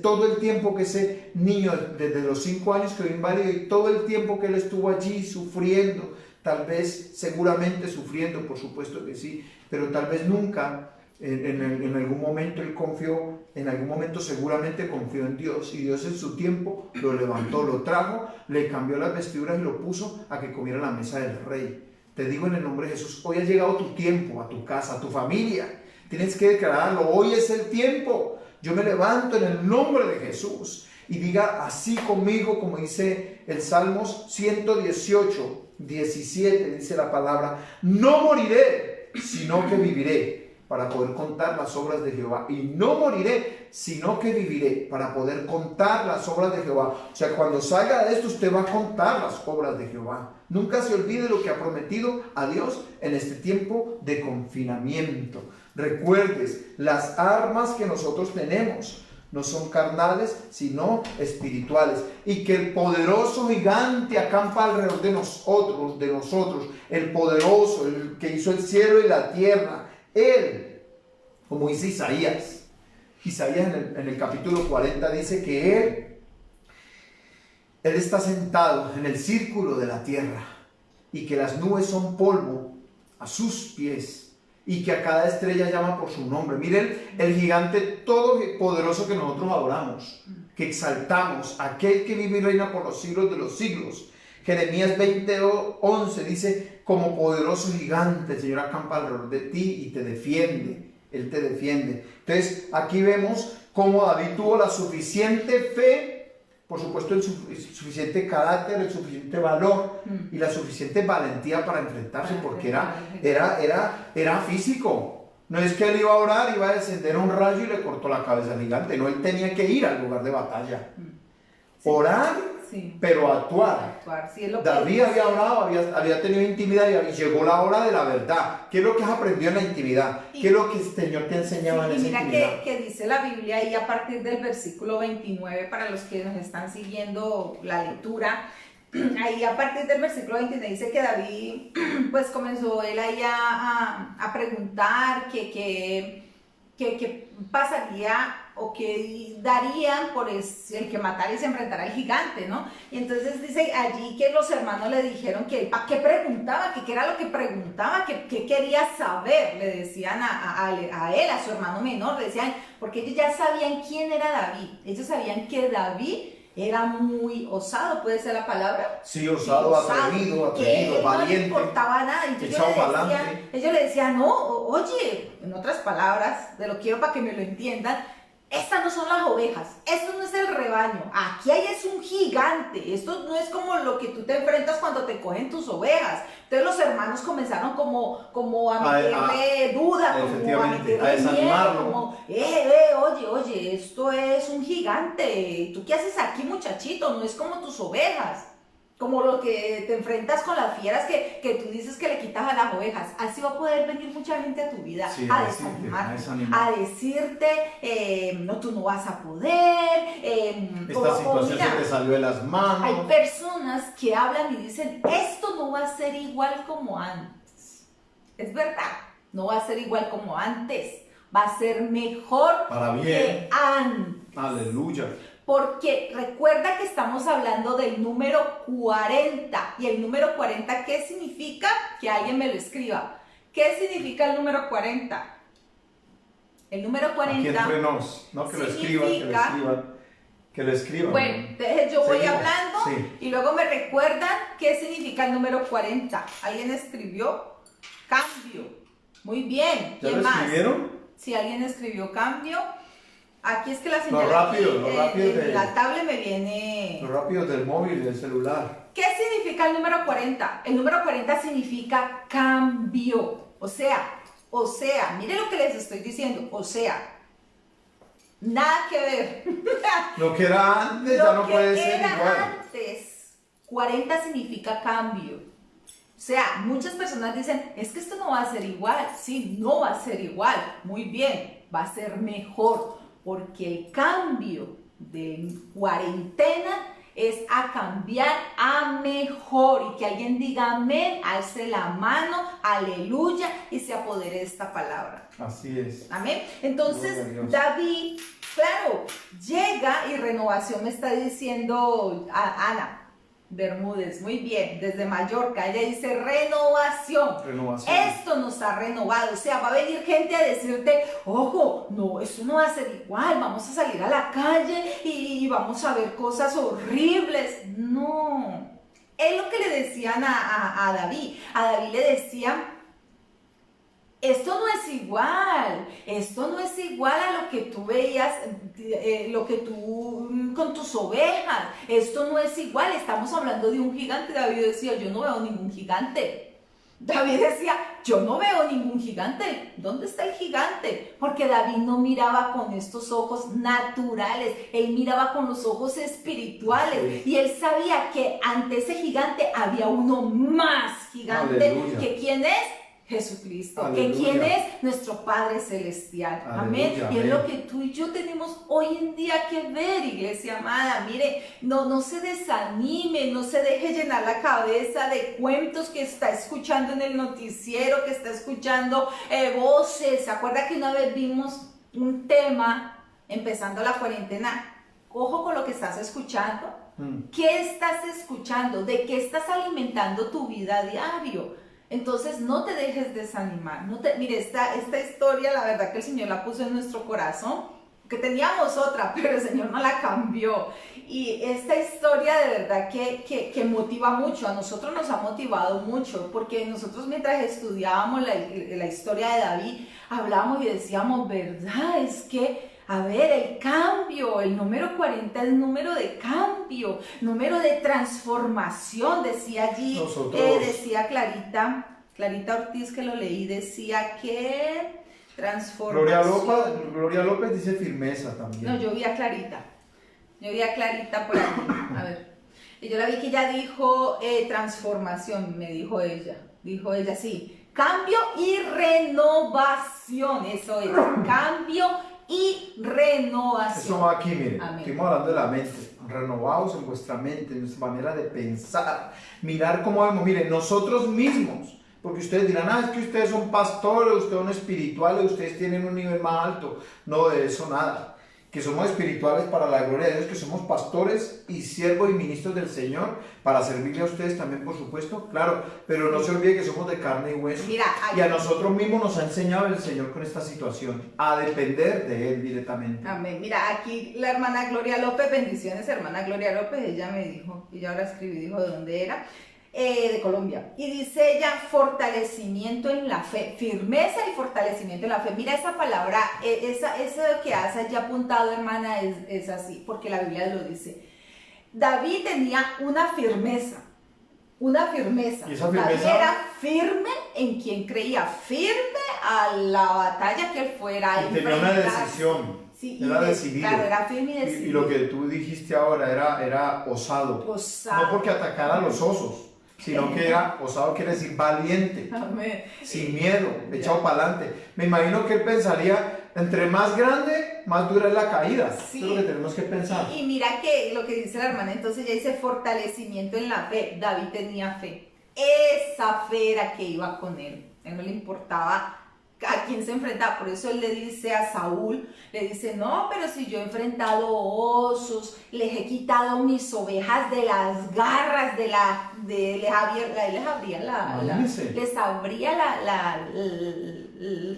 Todo el tiempo que ese niño, desde los 5 años que quedó inválido, y todo el tiempo que él estuvo allí sufriendo, tal vez, seguramente sufriendo, por supuesto que sí, pero tal vez nunca, en algún momento él confió, en algún momento seguramente confió en Dios, y Dios en su tiempo lo levantó, lo trajo, le cambió las vestiduras y lo puso a que comiera en la mesa del rey. Te digo en el nombre de Jesús, hoy ha llegado tu tiempo, a tu casa, a tu familia, tienes que declararlo, hoy es el tiempo. Yo me levanto en el nombre de Jesús y diga así conmigo, como dice el Salmos 118, 17, dice la palabra: no moriré, sino que viviré para poder contar las obras de Jehová. Y no moriré, sino que viviré para poder contar las obras de Jehová. O sea, cuando salga de esto, usted va a contar las obras de Jehová. Nunca se olvide lo que ha prometido a Dios en este tiempo de confinamiento. Recuerdes, las armas que nosotros tenemos no son carnales, sino espirituales. Y que el poderoso gigante acampa alrededor de nosotros, el poderoso, el que hizo el cielo y la tierra. Él, como dice Isaías en el capítulo 40, dice que Él está sentado en el círculo de la tierra y que las nubes son polvo a sus pies. Y que a cada estrella llama por su nombre. Miren el gigante todopoderoso que nosotros adoramos, que exaltamos, aquel que vive y reina por los siglos de los siglos. Jeremías 20:11 dice: como poderoso gigante el Señor acampa alrededor de ti y te defiende. Él te defiende. Entonces aquí vemos cómo David tuvo la suficiente fe, por supuesto el suficiente carácter, el suficiente valor y la suficiente valentía para enfrentarse, porque era físico. No es que él iba a orar, iba a descender un rayo y le cortó la cabeza al gigante. No, él tenía que ir al lugar de batalla. Sí. Orar, sí, pero actuar. Sí, es lo que David había orado, había tenido intimidad y llegó la hora de la verdad. ¿Qué es lo que has aprendido en la intimidad? ¿Qué es lo que el Señor te enseñaba en esa intimidad? Mira que dice la Biblia ahí a partir del versículo 29, para los que nos están siguiendo la lectura. Ahí a partir del versículo 29 dice que David pues comenzó él ahí a preguntar qué pasaría o qué darían por el que matara y se enfrentara al gigante, ¿no? Y entonces dice allí que los hermanos le dijeron que ¿para qué preguntaba? Que qué era lo que preguntaba, que quería saber, le decían a él, a su hermano menor, le decían, porque ellos ya sabían quién era David, ellos sabían que David era muy osado, ¿puede ser la palabra? Sí, osado, atrevido, valiente. No le importaba nada. Entonces ellos le decían, no, oye, en otras palabras, te lo quiero para que me lo entiendan, estas no son las ovejas, esto no es el rebaño, aquí es un gigante, esto no es como lo que tú te enfrentas cuando te cogen tus ovejas. Entonces los hermanos comenzaron como a meterle duda, como a meterle miedo, como, oye, esto es un gigante, ¿tú qué haces aquí, muchachito? No es como tus ovejas. Como lo que te enfrentas con las fieras que tú dices que le quitas a las ovejas. Así va a poder venir mucha gente a tu vida, sí, a desanimarte, a decirte, no, tú no vas a poder. Esta situación se te salió de las manos. Hay personas que hablan y dicen, esto no va a ser igual como antes. Es verdad, no va a ser igual como antes. Va a ser mejor para bien que antes. Aleluya. Porque recuerda que estamos hablando del número 40. ¿Y el número 40 qué significa? Que alguien me lo escriba. ¿Qué significa el número 40? El número 40... Aquí entre nos, ¿no? Que lo escriban, que lo escriban. Bueno, entonces yo voy hablando y luego me recuerdan qué significa el número 40. ¿Alguien escribió? Cambio. Muy bien. ¿Ya lo escribieron? Si alguien escribió cambio... Aquí es que la señal la tablet me viene... Lo rápido del móvil, del celular. ¿Qué significa el número 40? El número 40 significa cambio. O sea, mire lo que les estoy diciendo. O sea, Nada que ver. Lo que era antes ya no puede ser Lo que igual. era antes, 40 significa cambio. O sea, muchas personas dicen, es que esto no va a ser igual. Sí, no va a ser igual. Muy bien, va a ser mejor. Porque el cambio de cuarentena es a cambiar a mejor. Y que alguien diga amén, alce la mano, aleluya, y se apodere de esta palabra. Así es. Amén. Entonces, Gloria a Dios. David, claro, llega y Renovación me está diciendo, Ana Bermúdez, muy bien, desde Mallorca, ella dice renovación. Renovación. Esto nos ha renovado, o sea, va a venir gente a decirte, ojo, no, esto no va a ser igual, vamos a salir a la calle y vamos a ver cosas horribles. No, es lo que le decían a David. A David le decían, esto no es igual a lo que tú veías, lo que tú con tus ovejas, esto no es igual, estamos hablando de un gigante. David decía, yo no veo ningún gigante. David decía, yo no veo ningún gigante. ¿Dónde está el gigante? Porque David no miraba con estos ojos naturales, él miraba con los ojos espirituales. Y él sabía que ante ese gigante había uno más gigante. Aleluya. ¿Que quién es? Jesucristo, Aleluya. que quién es nuestro Padre Celestial. Amén. Aleluya, Y es amén. lo que tú y yo tenemos hoy en día que ver, iglesia amada. Mire, no se desanime, no se deje llenar la cabeza de cuentos que está escuchando en el noticiero, que está escuchando voces. ¿Se acuerda que una vez vimos un tema empezando la cuarentena? Ojo con lo que estás escuchando. ¿Qué estás escuchando? ¿De qué estás alimentando tu vida a diario? Entonces no te dejes desanimar. Mire, esta historia, la verdad que el Señor la puso en nuestro corazón, que teníamos otra, pero el Señor no la cambió. Y esta historia de verdad que motiva mucho, a nosotros nos ha motivado mucho, porque nosotros mientras estudiábamos la historia de David, hablábamos y decíamos, verdad, es que a ver, el cambio, el número 40 es número de cambio, número de transformación, decía allí, decía Clarita Ortiz, que lo leí, decía que transformación. Gloria López dice firmeza también. No, yo vi a Clarita por aquí, a ver, y yo la vi que ella dijo transformación, me dijo ella, sí, cambio y renovación, eso es, cambio y renovación. Eso va aquí, miren, Amén. estamos hablando de la mente, renovados en vuestra mente, en nuestra manera de pensar, mirar cómo vemos, miren, nosotros mismos, porque ustedes dirán, es que ustedes son pastores, ustedes son espirituales, ustedes tienen un nivel más alto. No, de eso nada. Que somos espirituales para la gloria de Dios, que somos pastores y siervos y ministros del Señor para servirle a ustedes también, por supuesto, claro, pero no se olvide que somos de carne y hueso. Mira, y a nosotros mismos nos ha enseñado el Señor con esta situación, a depender de Él directamente. Amén. Mira, aquí la hermana Gloria López, bendiciones, hermana Gloria López, ella me dijo, y ya ahora escribí, dijo de dónde era, de Colombia. Y dice ella, fortalecimiento en la fe, firmeza y fortalecimiento en la fe. Mira esa palabra, eso que has allí apuntado, hermana, es así, porque la Biblia lo dice. David tenía una firmeza. ¿Y esa firmeza? David era firme en quien creía, firme a la batalla que él fuera a Y tenía una enfrentar. decisión. Sí, Era decidido. Claro, era firme y decidido. Y lo que tú dijiste ahora era osado. Osado. No porque atacara a los osos, sino que era osado, quiere decir valiente, Amén. sin miedo, echado para adelante. Me imagino que él pensaría, entre más grande, más dura es la caída. Sí. Eso es lo que tenemos que pensar. Y mira que lo que dice la hermana, entonces ella dice fortalecimiento en la fe. David tenía fe. Esa fe era que iba con él. A él no le importaba a quién se enfrentaba. Por eso él le dice a Saúl, le dice, no, pero si yo he enfrentado osos, les he quitado mis ovejas de las garras les abría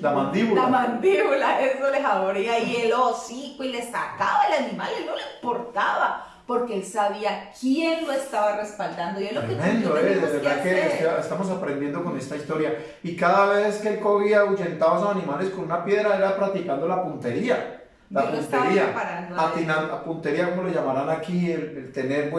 La mandíbula. La mandíbula, eso les abría y el hocico y le sacaba el animal, él no le importaba. Porque él sabía quién lo estaba respaldando. Y es lo Tremendo, que de tenemos verdad que que hacer. estamos aprendiendo con esta historia. Y cada vez que él cogía, ahuyentaba a esos animales con una piedra, era practicando la puntería. La Yo lo estaba puntería. preparando a él. Puntería, como lo llamarán aquí, el tener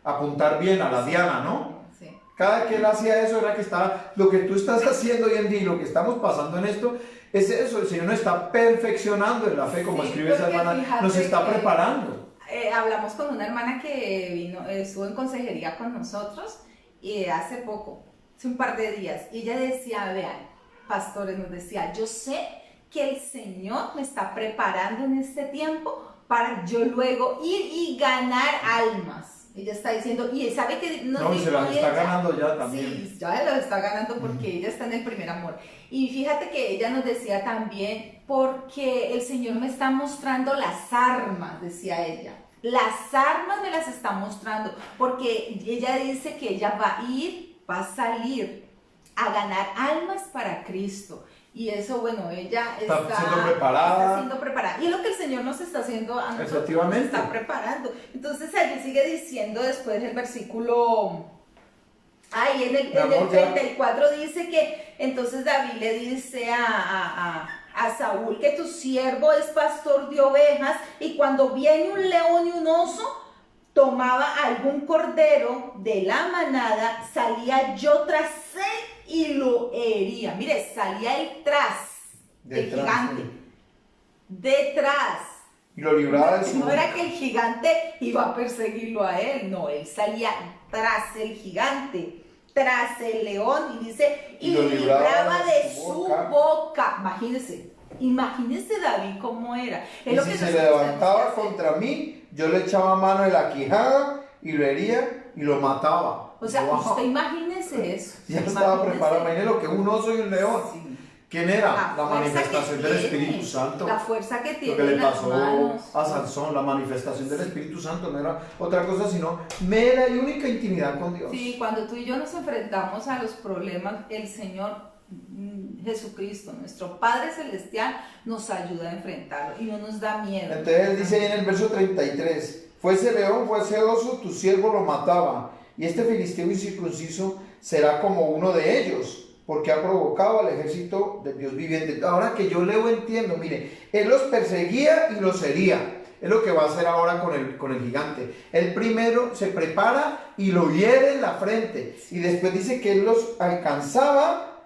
apuntar bien a la diana, ¿no? Sí. Cada que él hacía eso era que estaba, lo que tú estás haciendo hoy en día, lo que estamos pasando en esto, es eso, el Señor nos está perfeccionando en la fe, como Sí, escribe esa porque hermana, fíjate nos está que, preparando. hablamos con una hermana que vino, estuvo en consejería con nosotros y hace poco, hace un par de días, y ella decía, vean, pastores, nos decía, yo sé que el Señor me está preparando en este tiempo para yo luego ir y ganar almas. Ella está diciendo, y sabe que No, y se las está ganando ya también. Sí, ya lo está ganando porque ella está en el primer amor. Y fíjate que ella nos decía también, porque el Señor me está mostrando las armas, decía ella. Las armas me las está mostrando, porque ella dice que ella va a ir, va a salir a ganar almas para Cristo. Y eso, bueno, ella está siendo preparada. Está siendo preparada. Y es lo que el Señor nos está haciendo a nosotros. Efectivamente. Nos está preparando. Entonces, allí sigue diciendo después el versículo... Ay, en el 34 dice que entonces David le dice a Saúl que tu siervo es pastor de ovejas y cuando viene un león y un oso, tomaba algún cordero de la manada, salía yo tras él y lo hería. Mire, salía él el gigante, detrás. Y lo libraba de su No era que el gigante iba a perseguirlo a él, no, él salía tras el gigante, tras el león, y dice, y lo libraba de su boca. Imagínese David cómo era. Y si se levantaba contra mí, yo le echaba mano de la quijada y lo hería y lo mataba. O sea, usted imagínese eso. Ya estaba preparado, imagínese lo que es un oso y un león. Sí. ¿Quién era? La manifestación del Espíritu Santo. La fuerza que tiene. Lo que le las pasó manos. a Sansón, la manifestación del Espíritu Santo no era otra cosa sino mera y única intimidad con Dios. Sí, cuando tú y yo nos enfrentamos a los problemas, el Señor Jesucristo, nuestro Padre Celestial, nos ayuda a enfrentarlo y no nos da miedo. Entonces él dice ahí en el verso 33, fuese león, fuese oso, tu siervo lo mataba, y este filisteo incircunciso será como uno de ellos, porque ha provocado al ejército del Dios viviente. Ahora que yo leo entiendo, mire, él los perseguía y los hería. Es lo que va a hacer ahora con el gigante. Él primero se prepara y lo hiere en la frente. Y después dice que él los alcanzaba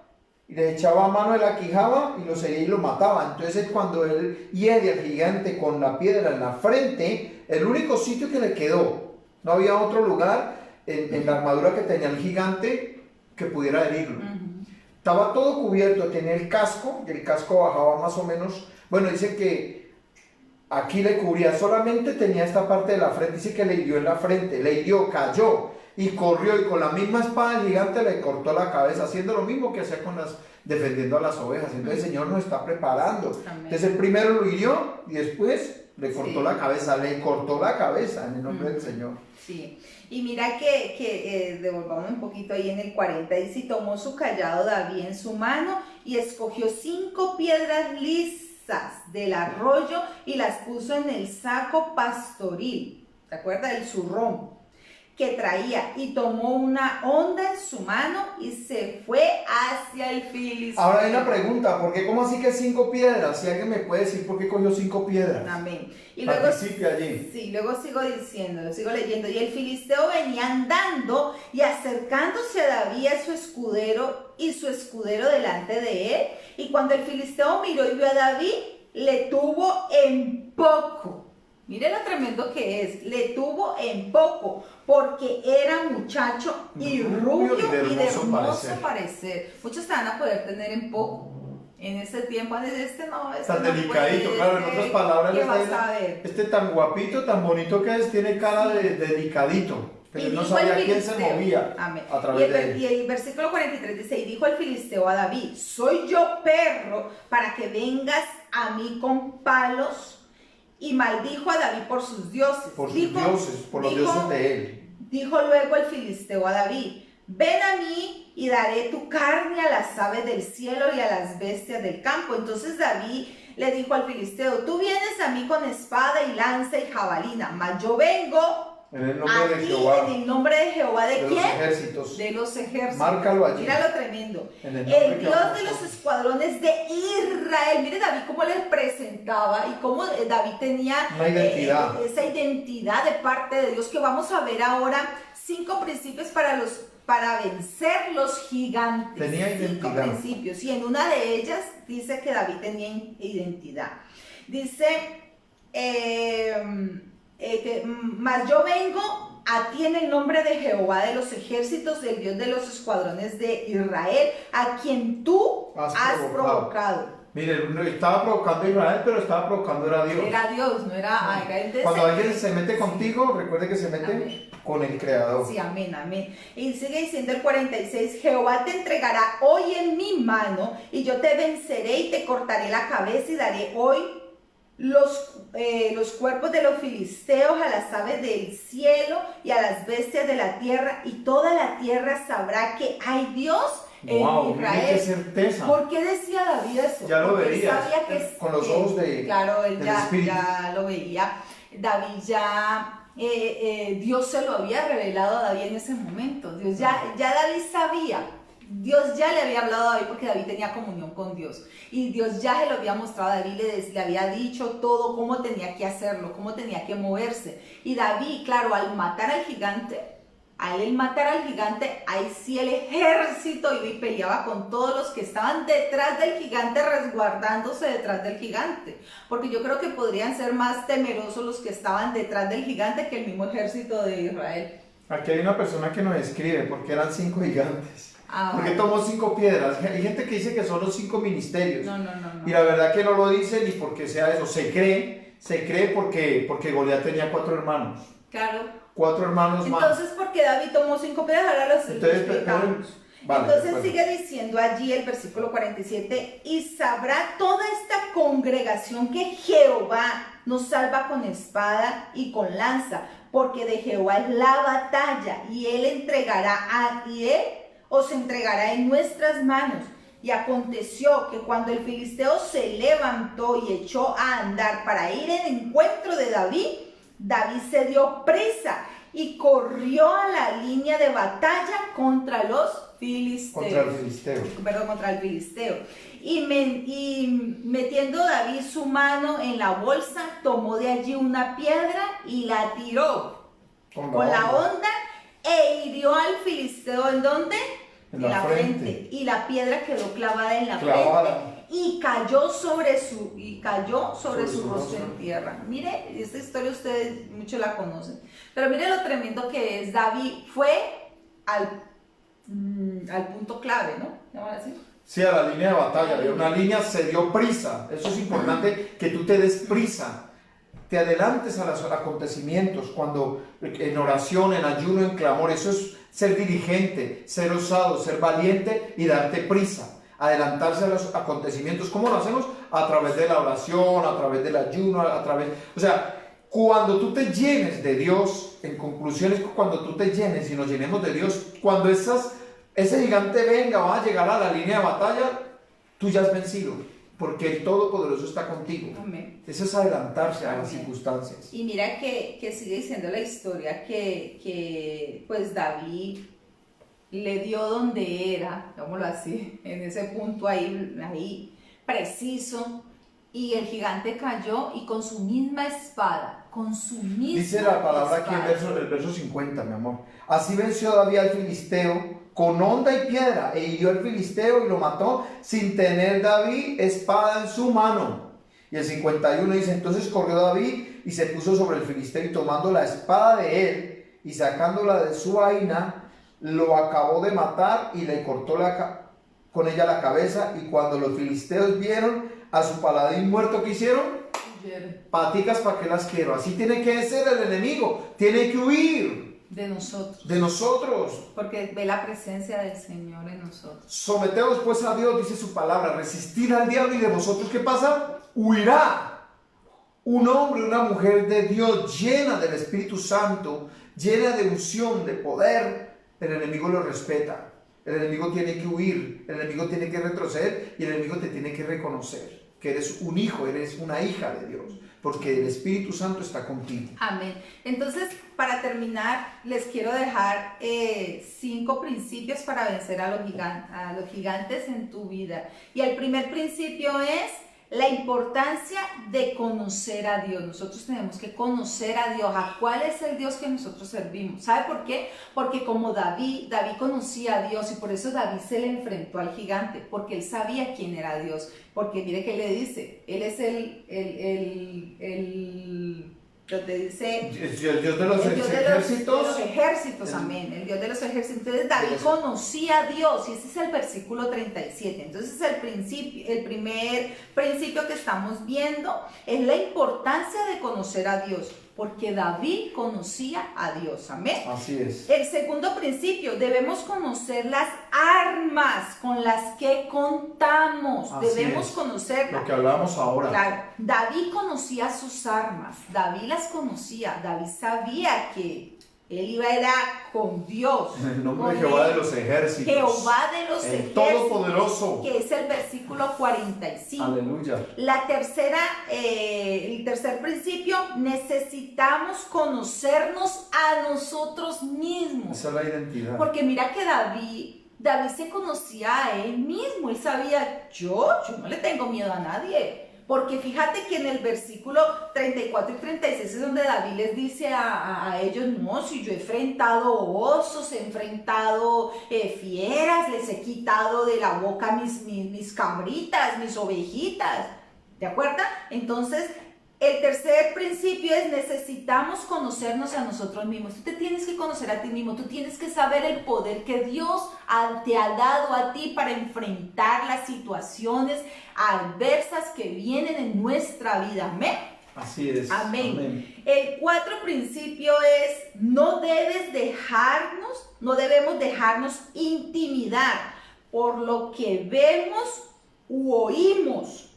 y les echaba mano de la quijada y los hería y los mataba. Entonces cuando él hiere al gigante con la piedra en la frente, el único sitio que le quedó, no había otro lugar en la armadura que tenía el gigante que pudiera herirlo. Estaba todo cubierto, tenía el casco, y el casco bajaba más o menos, bueno, dice que aquí le cubría, solamente tenía esta parte de la frente, dice que le hirió en la frente, le hirió, cayó, y corrió, y con la misma espada el gigante le cortó la cabeza, haciendo lo mismo que hacía defendiendo a las ovejas. Entonces el Señor nos está preparando. Entonces el primero lo hirió, y después le cortó la cabeza, en el nombre del Señor. Sí, y mira que devolvamos un poquito ahí en el 40, dice, y tomó su callado David en su mano y escogió 5 piedras lisas del arroyo y las puso en el saco pastoril, ¿te acuerdas? El zurrón que traía, y tomó una honda en su mano y se fue hacia el filisteo. Ahora hay una pregunta, ¿por qué cómo así que 5 piedras? Si alguien me puede decir por qué cogió 5 piedras. Amén. Y luego, participe allí. Sí, luego sigo diciendo, sigo leyendo, y el filisteo venía andando y acercándose a David a su escudero y su escudero delante de él, y cuando el filisteo miró y vio a David, le tuvo en poco. Mire lo tremendo que es, le tuvo en poco, porque era muchacho y rubio y de hermoso parecer. Muchos te van a poder tener en poco. En ese tiempo, tan delicadito, claro, en otras palabras, tan guapito, tan bonito que es, tiene cara de delicadito. Pero no sabía quién se movía a través de él. Y el versículo 43 dice, y dijo el filisteo a David, soy yo perro para que vengas a mí con palos. Y maldijo a David por sus dioses. Por los dioses de él. Dijo luego el filisteo a David, ven a mí y daré tu carne a las aves del cielo y a las bestias del campo. Entonces David le dijo al filisteo, tú vienes a mí con espada y lanza y jabalina, mas yo vengo en el nombre de Jehová. En el nombre de Jehová, ¿de quién? Los ejércitos. De los ejércitos. Márcalo allí. Mira lo tremendo. El Dios de los escuadrones de Israel. Mire David cómo le presentaba y cómo David tenía una identidad. Esa identidad de parte de Dios, que vamos a ver ahora 5 principios para los para vencer los gigantes. Tenía 5 identidad. principios, y en una de ellas dice que David tenía identidad. Dice, mas yo vengo a ti en el nombre de Jehová de los ejércitos, del Dios de los escuadrones de Israel, a quien tú has provocado. Mire, no estaba provocando a Israel, pero estaba provocando era a Dios. Era Dios, no era el de Cuando alguien se mete contigo, recuerde que se mete Amén. con el Creador. Sí, amén, amén. Y sigue diciendo el 46, Jehová te entregará hoy en mi mano, y yo te venceré y te cortaré la cabeza, y daré hoy los cuerpos de los filisteos a las aves del cielo y a las bestias de la tierra, y toda la tierra sabrá que hay Dios en Wow, Israel. mire qué certeza. ¿Por qué decía David eso? Ya lo Porque él veías, sabía que con los ojos claro, él del ya, Espíritu. ya lo veía. David ya, Dios se lo había revelado a David en ese momento. Dios ya David sabía. Dios ya le había hablado a David porque David tenía comunión con Dios. Y Dios ya se lo había mostrado a David, le había dicho todo, cómo tenía que hacerlo, cómo tenía que moverse. Y David, claro, al matar al gigante, ahí sí el ejército iba y peleaba con todos los que estaban detrás del gigante, resguardándose detrás del gigante. Porque yo creo que podrían ser más temerosos los que estaban detrás del gigante que el mismo ejército de Israel. Aquí hay una persona que nos escribe porque eran 5 gigantes. Porque bueno. tomó 5 piedras. Hay gente que dice que son los 5 ministerios. No. Y la verdad que no lo dice ni porque sea eso. Se cree porque Goliat tenía 4 hermanos. Claro. 4 hermanos más. Entonces, porque David tomó 5 piedras, ahora los explicamos. Vale, Entonces sigue diciendo allí el versículo 47, y sabrá toda esta congregación que Jehová nos salva con espada y con lanza, porque de Jehová es la batalla, y él os entregará en nuestras manos. Y aconteció que cuando el filisteo se levantó y echó a andar para ir en encuentro de David, David se dio prisa y corrió a la línea de batalla contra los filisteos. Contra el filisteo. Y metiendo David su mano en la bolsa, tomó de allí una piedra y la tiró con la honda e hirió al filisteo. ¿En dónde? En la frente. Y la piedra quedó clavada en la frente y cayó sobre su rostro en tierra. Mire, esta historia ustedes mucho la conocen, pero mire lo tremendo que es. David fue al punto clave, ¿no? ¿Qué van a decir? Sí, a la línea de batalla. De una línea se dio prisa. Eso es importante, que tú te des prisa. Te adelantes a los acontecimientos cuando en oración, en ayuno, en clamor. Eso es ser diligente, ser osado, ser valiente y darte prisa. Adelantarse a los acontecimientos. ¿Cómo lo hacemos? A través de la oración, a través del ayuno, o sea, cuando tú te llenes de Dios, en conclusión es cuando tú te llenes y nos llenemos de Dios, cuando ese gigante venga, va a llegar a la línea de batalla, tú ya has vencido, porque el Todopoderoso está contigo. Amén. Eso es adelantarse a las circunstancias. Y mira que sigue diciendo la historia que pues David le dio donde era, digámoslo así, en ese punto ahí preciso, y el gigante cayó y con su misma espada, dice la palabra aquí en el verso 50, mi amor. Así venció David al filisteo con honda y piedra, e hirió al filisteo y lo mató sin tener David espada en su mano. Y el 51 dice, entonces corrió David y se puso sobre el filisteo, y tomando la espada de él y sacándola de su vaina, lo acabó de matar y le cortó con ella la cabeza. Y cuando los filisteos vieron a su paladín muerto, ¿qué hicieron? Paticas, ¿para qué las quiero? Así tiene que ser el enemigo, tiene que huir de nosotros, porque ve la presencia del Señor en nosotros. Someteos pues a Dios, dice su palabra, resistid al diablo y de vosotros, ¿qué pasa? Huirá. Un hombre, una mujer de Dios, llena del Espíritu Santo, llena de unción, de poder, el enemigo lo respeta. El enemigo tiene que huir, el enemigo tiene que retroceder, y el enemigo te tiene que reconocer que eres un hijo, eres una hija de Dios, porque el Espíritu Santo está contigo. Amén. Entonces, para terminar, les quiero dejar 5 principios para vencer a los gigantes en tu vida. Y el primer principio es la importancia de conocer a Dios. Nosotros tenemos que conocer a Dios, a cuál es el Dios que nosotros servimos. ¿Sabe por qué? Porque como David conocía a Dios y por eso David se le enfrentó al gigante, porque él sabía quién era Dios. Porque mire que le dice, él es donde dice el Dios de los el Dios ejércitos. de los ejércitos, amén, el Dios de los ejércitos. Entonces David conocía a Dios y ese es el versículo 37. Entonces el primer principio que estamos viendo es la importancia de conocer a Dios, porque David conocía a Dios, amén. Así es. El segundo principio, debemos conocer las armas con las que contamos. Así debemos es. conocerlas. Lo que hablábamos ahora. Claro, David conocía sus armas, David las conocía, David sabía que él iba a ir con Dios. En el nombre de Jehová de los ejércitos. Jehová de los el ejércitos. Todopoderoso. Que es el versículo 45. Aleluya. El tercer principio, necesitamos conocernos a nosotros mismos. Esa es la identidad. Porque mira que David se conocía a él mismo, él sabía, yo no le tengo miedo a nadie. Porque fíjate que en el versículo 34 y 36 es donde David les dice a ellos, no, si yo he enfrentado osos, he enfrentado fieras, les he quitado de la boca mis cabritas, mis ovejitas, ¿de acuerdo? Entonces, el tercer principio es necesitamos conocernos a nosotros mismos. Tú te tienes que conocer a ti mismo, tú tienes que saber el poder que Dios te ha dado a ti para enfrentar las situaciones adversas que vienen en nuestra vida. Amén. Así es. Amén. Amén. El cuarto principio es no debemos dejarnos intimidar por lo que vemos u oímos.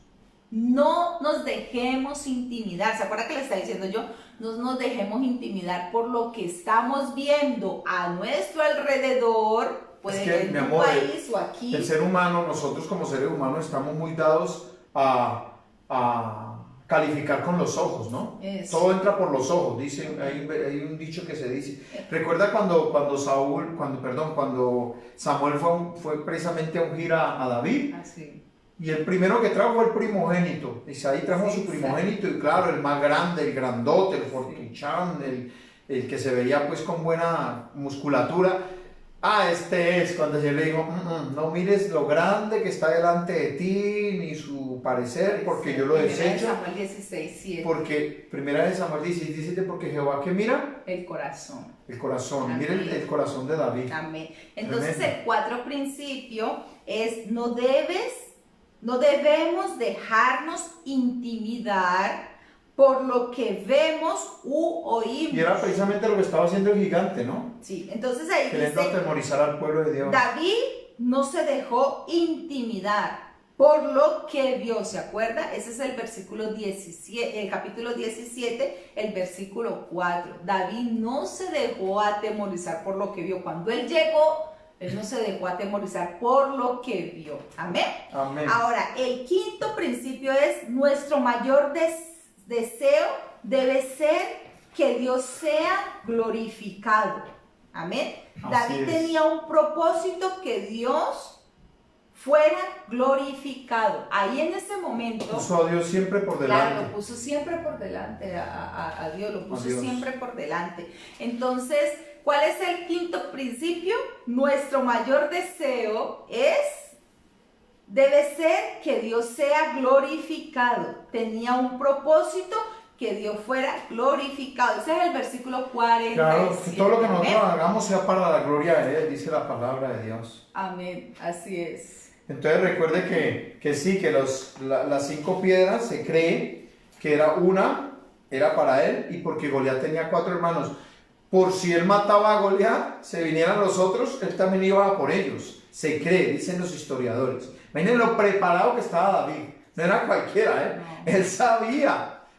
No nos dejemos intimidar. ¿Se acuerda que le está diciendo yo? No nos dejemos intimidar por lo que estamos viendo a nuestro alrededor, puede ser en un país o aquí. El ser humano, nosotros como seres humanos estamos muy dados a calificar con los ojos, ¿no? Eso. Todo entra por los ojos, dicen, hay un dicho que se dice. Recuerda cuando Samuel fue precisamente a ungir a David. Así. Y el primero que trajo fue el primogénito. Isaí trajo su primogénito y claro, el más grande, el grandote, el fortichán, el que se veía pues con buena musculatura. Este es cuando yo le digo, no mires lo grande que está delante de ti, ni su parecer, porque yo lo desecho. Samuel 16:7. Porque, primera de Samuel 16:17, porque Jehová, ¿qué mira? El corazón. El corazón, Amén. mira el corazón de David. Amén. Entonces Tremendo. el cuarto principio es no debemos dejarnos intimidar por lo que vemos u oímos. Y era precisamente lo que estaba haciendo el gigante, ¿no? Sí, entonces ahí queriendo dice, atemorizar al pueblo de Dios. David no se dejó intimidar por lo que vio, ¿se acuerda? Ese es el versículo 17, el capítulo 17, el versículo 4. David no se dejó atemorizar por lo que vio. Cuando él llegó, él no se dejó atemorizar por lo que vio. Amén. Amén. Ahora, el quinto principio es nuestro mayor deseo debe ser que Dios sea glorificado. Amén. Así David es. tenía un propósito, que Dios fuera glorificado. Ahí en ese momento Puso a Dios siempre por delante. claro, lo puso siempre por delante a Dios, lo puso Dios. siempre por delante. Entonces, ¿cuál es el quinto principio? Nuestro mayor deseo debe ser que Dios sea glorificado. Tenía un propósito, que Dios fuera glorificado. Ese es el versículo 47. Claro, que todo lo que nosotros Amén. hagamos sea para la gloria de Él, dice la palabra de Dios. Amén, así es. Entonces recuerde que sí, que las 5 piedras se cree que era para él, y porque Goliat tenía 4 hermanos. Por si él mataba a Goliat, se vinieran los otros, él también iba a por ellos. Se cree, dicen los historiadores. Miren lo preparado que estaba David. No era cualquiera, ¿eh? No.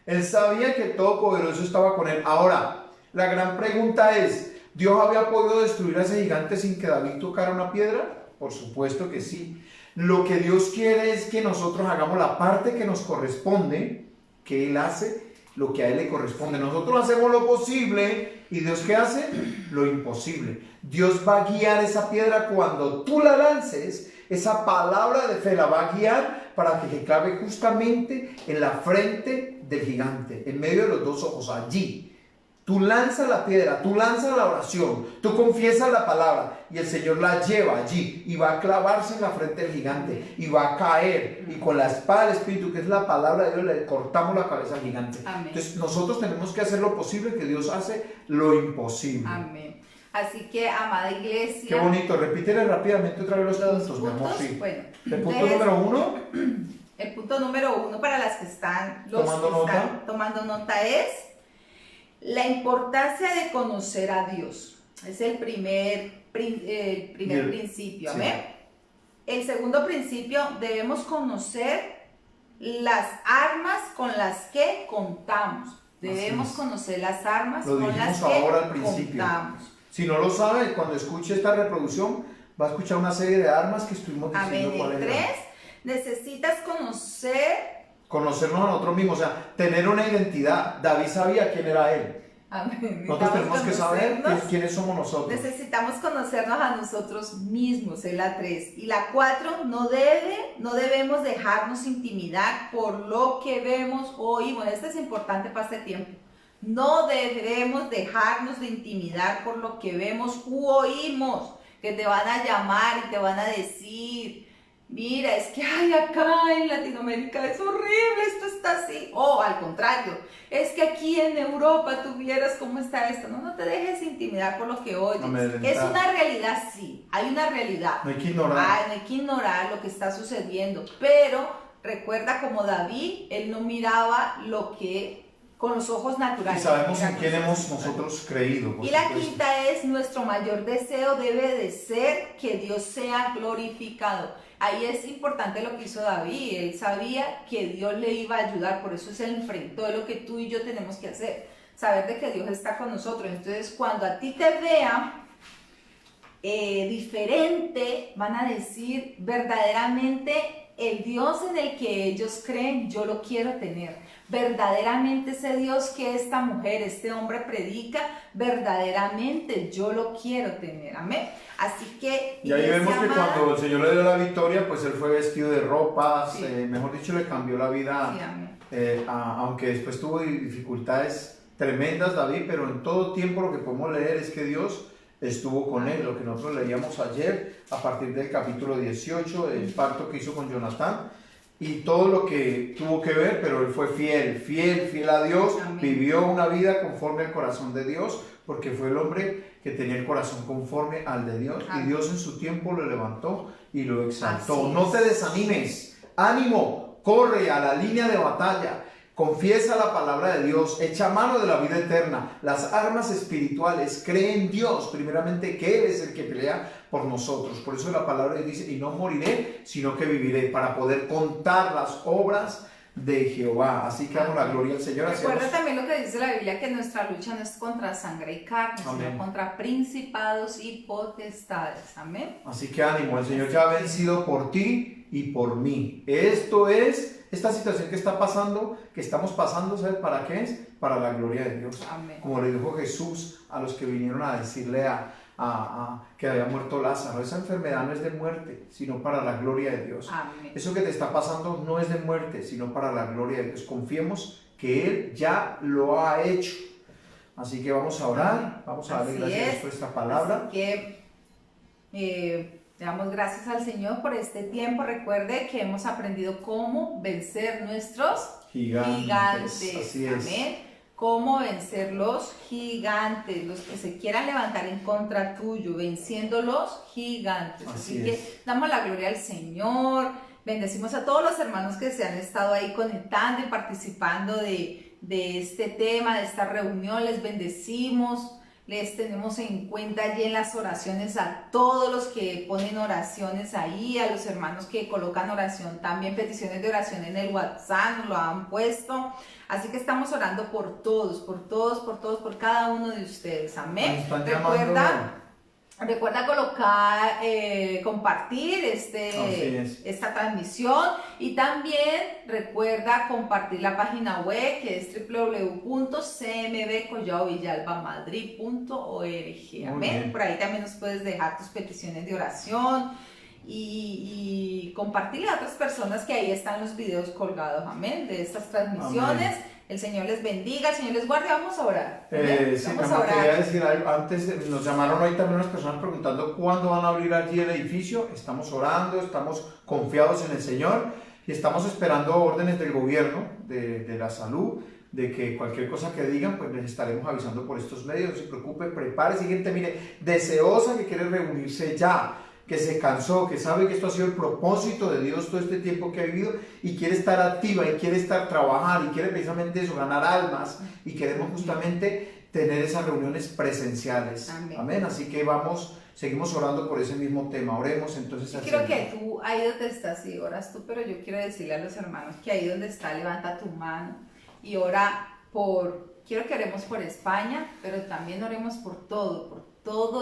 Él sabía que el Todopoderoso estaba con él. Ahora, la gran pregunta es, ¿Dios había podido destruir a ese gigante sin que David tocara una piedra? Por supuesto que sí. Lo que Dios quiere es que nosotros hagamos la parte que nos corresponde, que Él hace lo que a Él le corresponde. Nosotros hacemos lo posible, y Dios, ¿qué hace? Lo imposible. Dios va a guiar esa piedra cuando tú la lances. Esa palabra de fe la va a guiar para que se clave justamente en la frente del gigante, en medio de los dos ojos, allí. Tú lanzas la piedra, tú lanzas la oración, tú confiesas la palabra y el Señor la lleva allí y va a clavarse en la frente del gigante y va a caer, y con la espada del Espíritu, que es la palabra de Dios, le cortamos la cabeza al gigante. Amén. Entonces nosotros tenemos que hacer lo posible, que Dios hace lo imposible. Amén. Así que, amada iglesia. Qué bonito, repítele rápidamente otra vez los puntos, mi amor. Sí. Bueno, El punto número 1. El punto número 1 para las que están, tomando nota es la importancia de conocer a Dios. Es el primer principio. Amén. Sí. El segundo principio, debemos conocer las armas con las que contamos. Debemos conocer las armas con las que contamos. Si no lo sabe, cuando escuche esta reproducción, va a escuchar una serie de armas que estuvimos diciendo. Amén. El 3, necesitas conocernos a nosotros mismos, o sea, tener una identidad. David sabía quién era él. Amén. Nosotros tenemos que saber quiénes somos nosotros. Necesitamos conocernos a nosotros mismos, es la 3. Y la 4, no debemos dejarnos intimidar por lo que vemos o oímos. Esto es importante para este tiempo. No debemos dejarnos de intimidar por lo que vemos u oímos, que te van a llamar y te van a decir, mira, es que acá en Latinoamérica es horrible, esto está así. O al contrario, es que aquí en Europa tú vieras cómo está esto. No te dejes intimidar por lo que oyes. Es una realidad, sí, hay una realidad. No hay que ignorar. No hay que ignorar lo que está sucediendo. Pero recuerda, como David, él no miraba lo que con los ojos naturales. Y sabemos en quién hemos nosotros creído. Y la quinta es, nuestro mayor deseo debe de ser que Dios sea glorificado. Ahí es importante lo que hizo David. Él sabía que Dios le iba a ayudar, por eso se enfrentó. Es lo que tú y yo tenemos que hacer, saber de que Dios está con nosotros. Entonces, cuando a ti te vean diferente, van a decir verdaderamente, el Dios en el que ellos creen, yo lo quiero tener. Verdaderamente ese Dios que esta mujer, este hombre predica, verdaderamente yo lo quiero tener. Amén. Así que... Y ahí vemos que cuando el Señor le dio la victoria, pues él fue vestido de ropas, sí. Mejor dicho, le cambió la vida, sí, aunque después tuvo dificultades tremendas David, pero en todo tiempo lo que podemos leer es que Dios estuvo con él, lo que nosotros leíamos ayer a partir del capítulo 18, el pacto que hizo con Jonatán y todo lo que tuvo que ver, pero él fue fiel a Dios. Amén. Vivió una vida conforme al corazón de Dios, porque fue el hombre que tenía el corazón conforme al de Dios. Amén. Y Dios en su tiempo lo levantó y lo exaltó. No te desanimes, ánimo, corre a la línea de batalla. Confiesa la palabra de Dios, echa mano de la vida eterna, las armas espirituales, cree en Dios, primeramente que Él es el que pelea por nosotros. Por eso la palabra dice, y no moriré, sino que viviré, para poder contar las obras de Jehová. Así que damos la gloria al Señor. Recuerda también lo que dice la Biblia, que nuestra lucha no es contra sangre y carne, amén, sino contra principados y potestades. Amén. Así que ánimo, el Señor ya ha vencido por ti y por mí. Esta situación que está pasando, que estamos pasando, ¿sabes para qué es? Para la gloria de Dios. Amén. Como le dijo Jesús a los que vinieron a decirle que había muerto Lázaro, esa enfermedad no es de muerte, sino para la gloria de Dios. Amén. Eso que te está pasando no es de muerte, sino para la gloria de Dios. Confiemos que Él ya lo ha hecho. Así que vamos a orar, vamos a darle gracias por esta palabra. Así que le damos gracias al Señor por este tiempo. Recuerde que hemos aprendido cómo vencer nuestros gigantes. Así es. Amén. Cómo vencer los gigantes, los que se quieran levantar en contra tuyo, venciendo los gigantes. Así que damos la gloria al Señor. Bendecimos a todos los hermanos que se han estado ahí conectando y participando de este tema, de esta reunión. Les bendecimos. Les tenemos en cuenta allí en las oraciones a todos los que ponen oraciones ahí, a los hermanos que colocan oración, también peticiones de oración en el WhatsApp, nos lo han puesto. Así que estamos orando por todos, por cada uno de ustedes. Amén. Recuerda colocar, compartir esta transmisión, y también recuerda compartir la página web, que es www.cmbcollaovillalbamadrid.org. Amén. Por ahí también nos puedes dejar tus peticiones de oración y compartirle a otras personas que ahí están los videos colgados, amén, de estas transmisiones. Amén. El Señor les bendiga, el Señor les guarde. Vamos a orar. Sí, vamos a orar. Quería decir algo. Antes nos llamaron hoy también unas personas preguntando cuándo van a abrir allí el edificio. Estamos orando, estamos confiados en el Señor y estamos esperando órdenes del gobierno, de la salud, de que cualquier cosa que digan, pues les estaremos avisando por estos medios. No se preocupe, prepárese. Gente, mire, deseosa que quiere reunirse ya, que se cansó, que sabe que esto ha sido el propósito de Dios todo este tiempo que ha vivido y quiere estar activa y quiere trabajar y quiere precisamente eso, ganar almas, y queremos justamente tener esas reuniones presenciales. Amén. Amén. Así que seguimos orando por ese mismo tema. Oremos entonces al Señor. Quiero que tú, ahí donde estás, sí, oras tú, pero yo quiero decirle a los hermanos que ahí donde está, levanta tu mano y ora quiero que oremos por España, pero también oremos por todo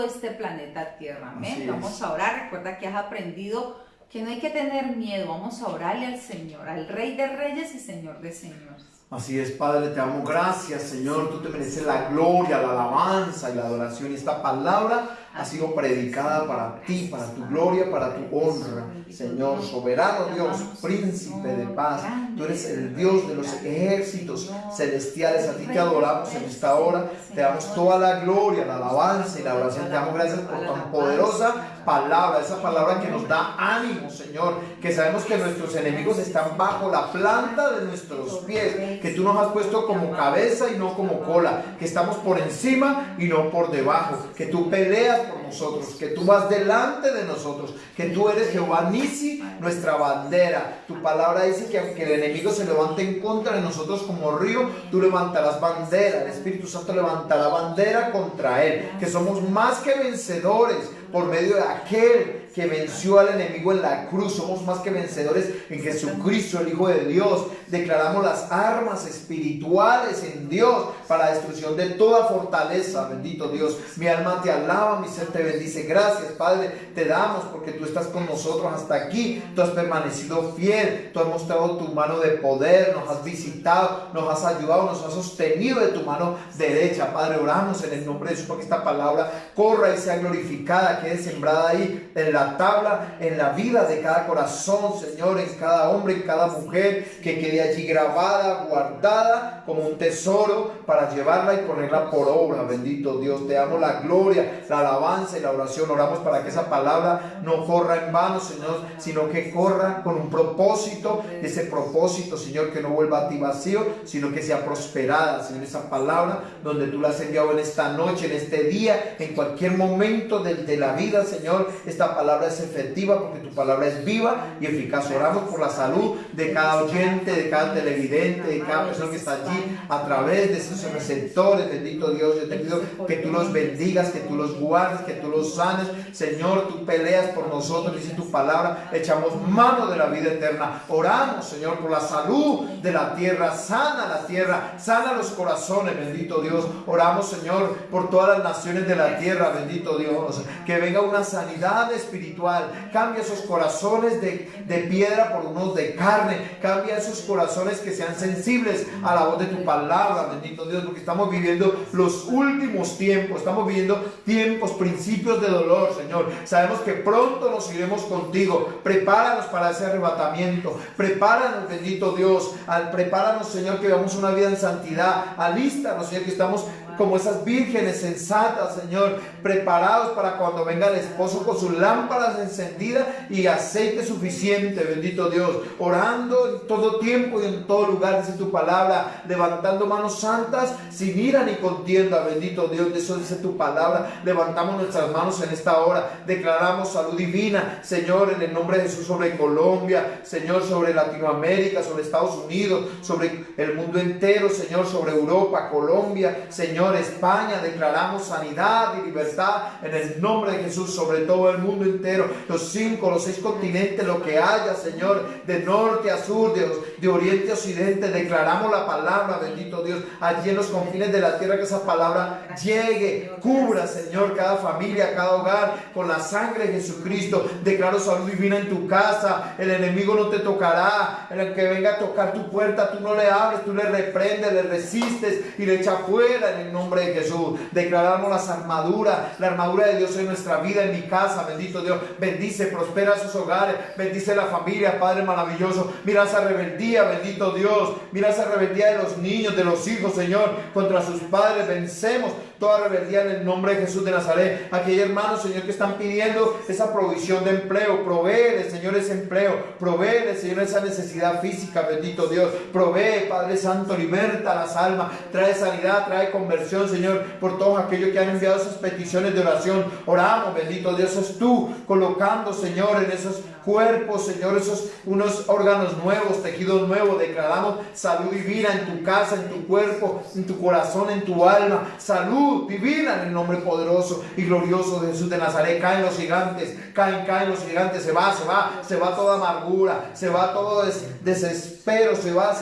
este planeta Tierra, amén. Vamos a orar. Recuerda que has aprendido que no hay que tener miedo. Vamos a orarle al Señor, al Rey de Reyes y Señor de Señores. Así es, Padre, te damos gracias, Señor. Tú te mereces la gloria, la alabanza y la adoración. Y esta palabra ha sido predicada para ti, para tu gloria, para tu honra. Señor, soberano Dios, príncipe de paz. Tú eres el Dios de los ejércitos celestiales. A ti te adoramos en esta hora. Te damos toda la gloria, la alabanza y la adoración. Te damos gracias por tan poderosa palabra, esa palabra que nos da ánimo, Señor. Que sabemos que nuestros enemigos están bajo la planta de nuestros pies. Que tú nos has puesto como cabeza y no como cola. Que estamos por encima y no por debajo. Que tú peleas por nosotros, que tú vas delante de nosotros, que tú eres Jehová Nisi, nuestra bandera. Tu palabra dice que aunque el enemigo se levante en contra de nosotros como río, tú levantarás bandera. El Espíritu Santo levantará bandera contra él, que somos más que vencedores por medio de aquel que venció al enemigo en la cruz. Somos más que vencedores en Jesucristo, el Hijo de Dios. Declaramos las armas espirituales en Dios para destrucción de toda fortaleza. Bendito Dios, mi alma te alaba, mi ser te bendice. Gracias, Padre, te damos porque tú estás con nosotros hasta aquí. Tú has permanecido fiel, tú has mostrado tu mano de poder, nos has visitado, nos has ayudado, nos has sostenido de tu mano derecha. Padre, oramos en el nombre de Jesús para que esta palabra corra y sea glorificada, quede sembrada ahí en la tabla, en la vida de cada corazón, Señor, en cada hombre, en cada mujer, que quede allí grabada, guardada como un tesoro para llevarla y ponerla por obra. Bendito Dios, te damos la gloria, la alabanza y la oración. Oramos para que esa palabra no corra en vano, Señor, sino que corra con un propósito. Ese propósito, Señor, que no vuelva a ti vacío, sino que sea prosperada, Señor, esa palabra donde tú la has enviado en esta noche, en este día, en cualquier momento de la vida, Señor. Esta palabra es efectiva porque tu palabra es viva y eficaz. Oramos por la salud de cada oyente, de cada televidente, de cada persona que está allí a través de esos receptores. Bendito Dios, yo te pido que tú los bendigas, que tú los guardes, que tú los sanes. Señor, tú peleas por nosotros, dice tu palabra, echamos mano de la vida eterna. Oramos, Señor, por la salud de la tierra, sana los corazones, bendito Dios. Oramos, Señor, por todas las naciones de la tierra, bendito Dios, que venga una sanidad espiritual. Cambia esos corazones de piedra por unos de carne. Cambia esos corazones que sean sensibles a la voz de tu palabra, bendito Dios, porque estamos viviendo los últimos tiempos. Estamos viviendo tiempos, principios de dolor, Señor. Sabemos que pronto nos iremos contigo. Prepáranos para ese arrebatamiento. Prepáranos, bendito Dios. Prepáranos, Señor, que vivamos una vida en santidad. Alístanos, Señor, que estamos como esas vírgenes sensatas, Señor, preparados para cuando venga el esposo con sus lámparas encendidas y aceite suficiente, bendito Dios, orando en todo tiempo y en todo lugar, dice tu palabra, levantando manos santas sin ira ni contienda, bendito Dios, de eso dice tu palabra. Levantamos nuestras manos en esta hora, declaramos salud divina, Señor, en el nombre de Jesús, sobre Colombia, Señor, sobre Latinoamérica, sobre Estados Unidos, sobre el mundo entero, Señor, sobre Europa, Colombia, Señor, España. Declaramos sanidad y libertad en el nombre de Jesús sobre todo el mundo entero, los 6 continentes, lo que haya, Señor, de norte a sur, de oriente a occidente. Declaramos la palabra, bendito Dios, allí en los confines de la tierra, que esa palabra llegue, cubra, Señor, cada familia, cada hogar con la sangre de Jesucristo. Declaro salud divina en tu casa. El enemigo no te tocará. El que venga a tocar tu puerta, tú no le abres, tú le reprendes, le resistes y le echas fuera en el nombre de Jesús. Declaramos las armaduras, la armadura de Dios en nuestra vida, en mi casa, bendito Dios. Bendice, prospera sus hogares, bendice la familia, Padre maravilloso. Mira esa rebeldía, bendito Dios. Mira esa rebeldía de los niños, de los hijos, Señor, contra sus padres. Vencemos toda rebeldía en el nombre de Jesús de Nazaret. Aquellos hermanos, Señor, que están pidiendo esa provisión de empleo, provee, Señor, ese empleo, provee, Señor, esa necesidad física, bendito Dios. Provee, Padre Santo, liberta las almas, trae sanidad, trae conversión, Señor, por todos aquellos que han enviado esas peticiones de oración. Oramos, bendito Dios, es tú colocando, Señor, en esos cuerpos, Señor, esos unos órganos nuevos, tejidos nuevos. Declaramos salud divina en tu casa, en tu cuerpo, en tu corazón, en tu alma. Salud divina en el nombre poderoso y glorioso de Jesús de Nazaret. Caen los gigantes, caen los gigantes. Se va toda amargura, se va todo desespero, se va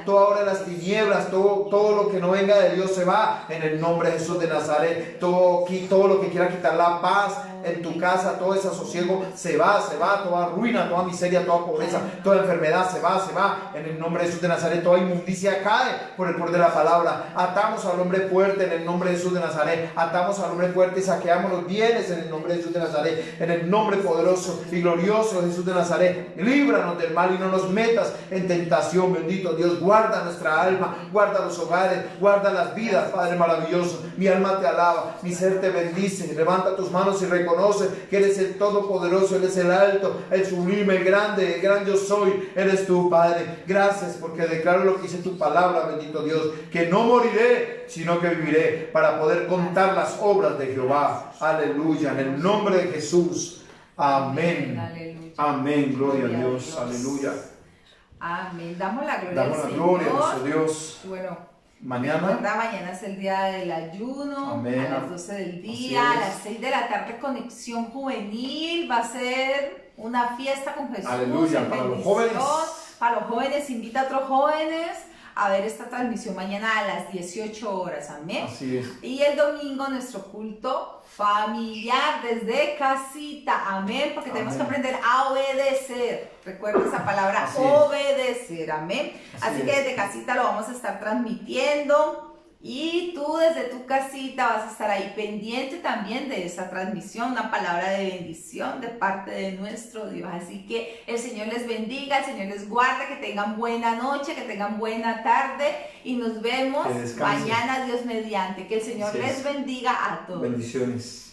toda hora de las tinieblas, todo lo que no venga de Dios se va en el nombre de Jesús de Nazaret. Todo lo que quiera quitar la paz en tu casa, todo ese sosiego se va, toda ruina, toda miseria, toda pobreza, toda enfermedad se va en el nombre de Jesús de Nazaret. Toda inmundicia cae por el poder de la palabra. Atamos al hombre fuerte en el nombre de Jesús de Nazaret. Atamos al hombre fuerte y saqueamos los bienes en el nombre de Jesús de Nazaret. En el nombre poderoso y glorioso de Jesús de Nazaret. Líbranos del mal y no nos metas en tentación, bendito Dios. Guarda nuestra alma, guarda los hogares, guarda las vidas, Padre maravilloso. Mi alma te alaba, mi ser te bendice. Levanta tus manos y reconoce que eres el todopoderoso, eres el alto, el sublime, el grande, el gran yo soy. Eres tú, Padre. Gracias porque declaro lo que dice tu palabra, bendito Dios, que no moriré, sino que viviré para poder contar las obras de Jehová. Aleluya, en el nombre de Jesús. Amén. Aleluya. Amén. Gloria a Dios. Aleluya. Amén. Damos la gloria Damos al la Señor. gloria a nuestro Dios. Bueno, Mañana. mañana es el día del ayuno. Amén. A las 12 del día, a las 6 de la tarde, Conexión Juvenil. Va a ser una fiesta con Jesús. Aleluya. En Para los bendición. jóvenes. Para los jóvenes, invita a otros jóvenes a ver esta transmisión mañana a las 18 horas. Amén. Así es. Y el domingo nuestro culto familiar desde casita. Amén. Porque tenemos que Amén. aprender a obedecer. Recuerda esa palabra, Así es. obedecer. Amén. Así que es. desde casita lo vamos a estar transmitiendo. Y tú desde tu casita vas a estar ahí pendiente también de esa transmisión, una palabra de bendición de parte de nuestro Dios. Así que el Señor les bendiga, el Señor les guarde, que tengan buena noche, que tengan buena tarde y nos vemos Que descansen. mañana, Dios mediante. Que el Señor Así les es. bendiga a todos. Bendiciones.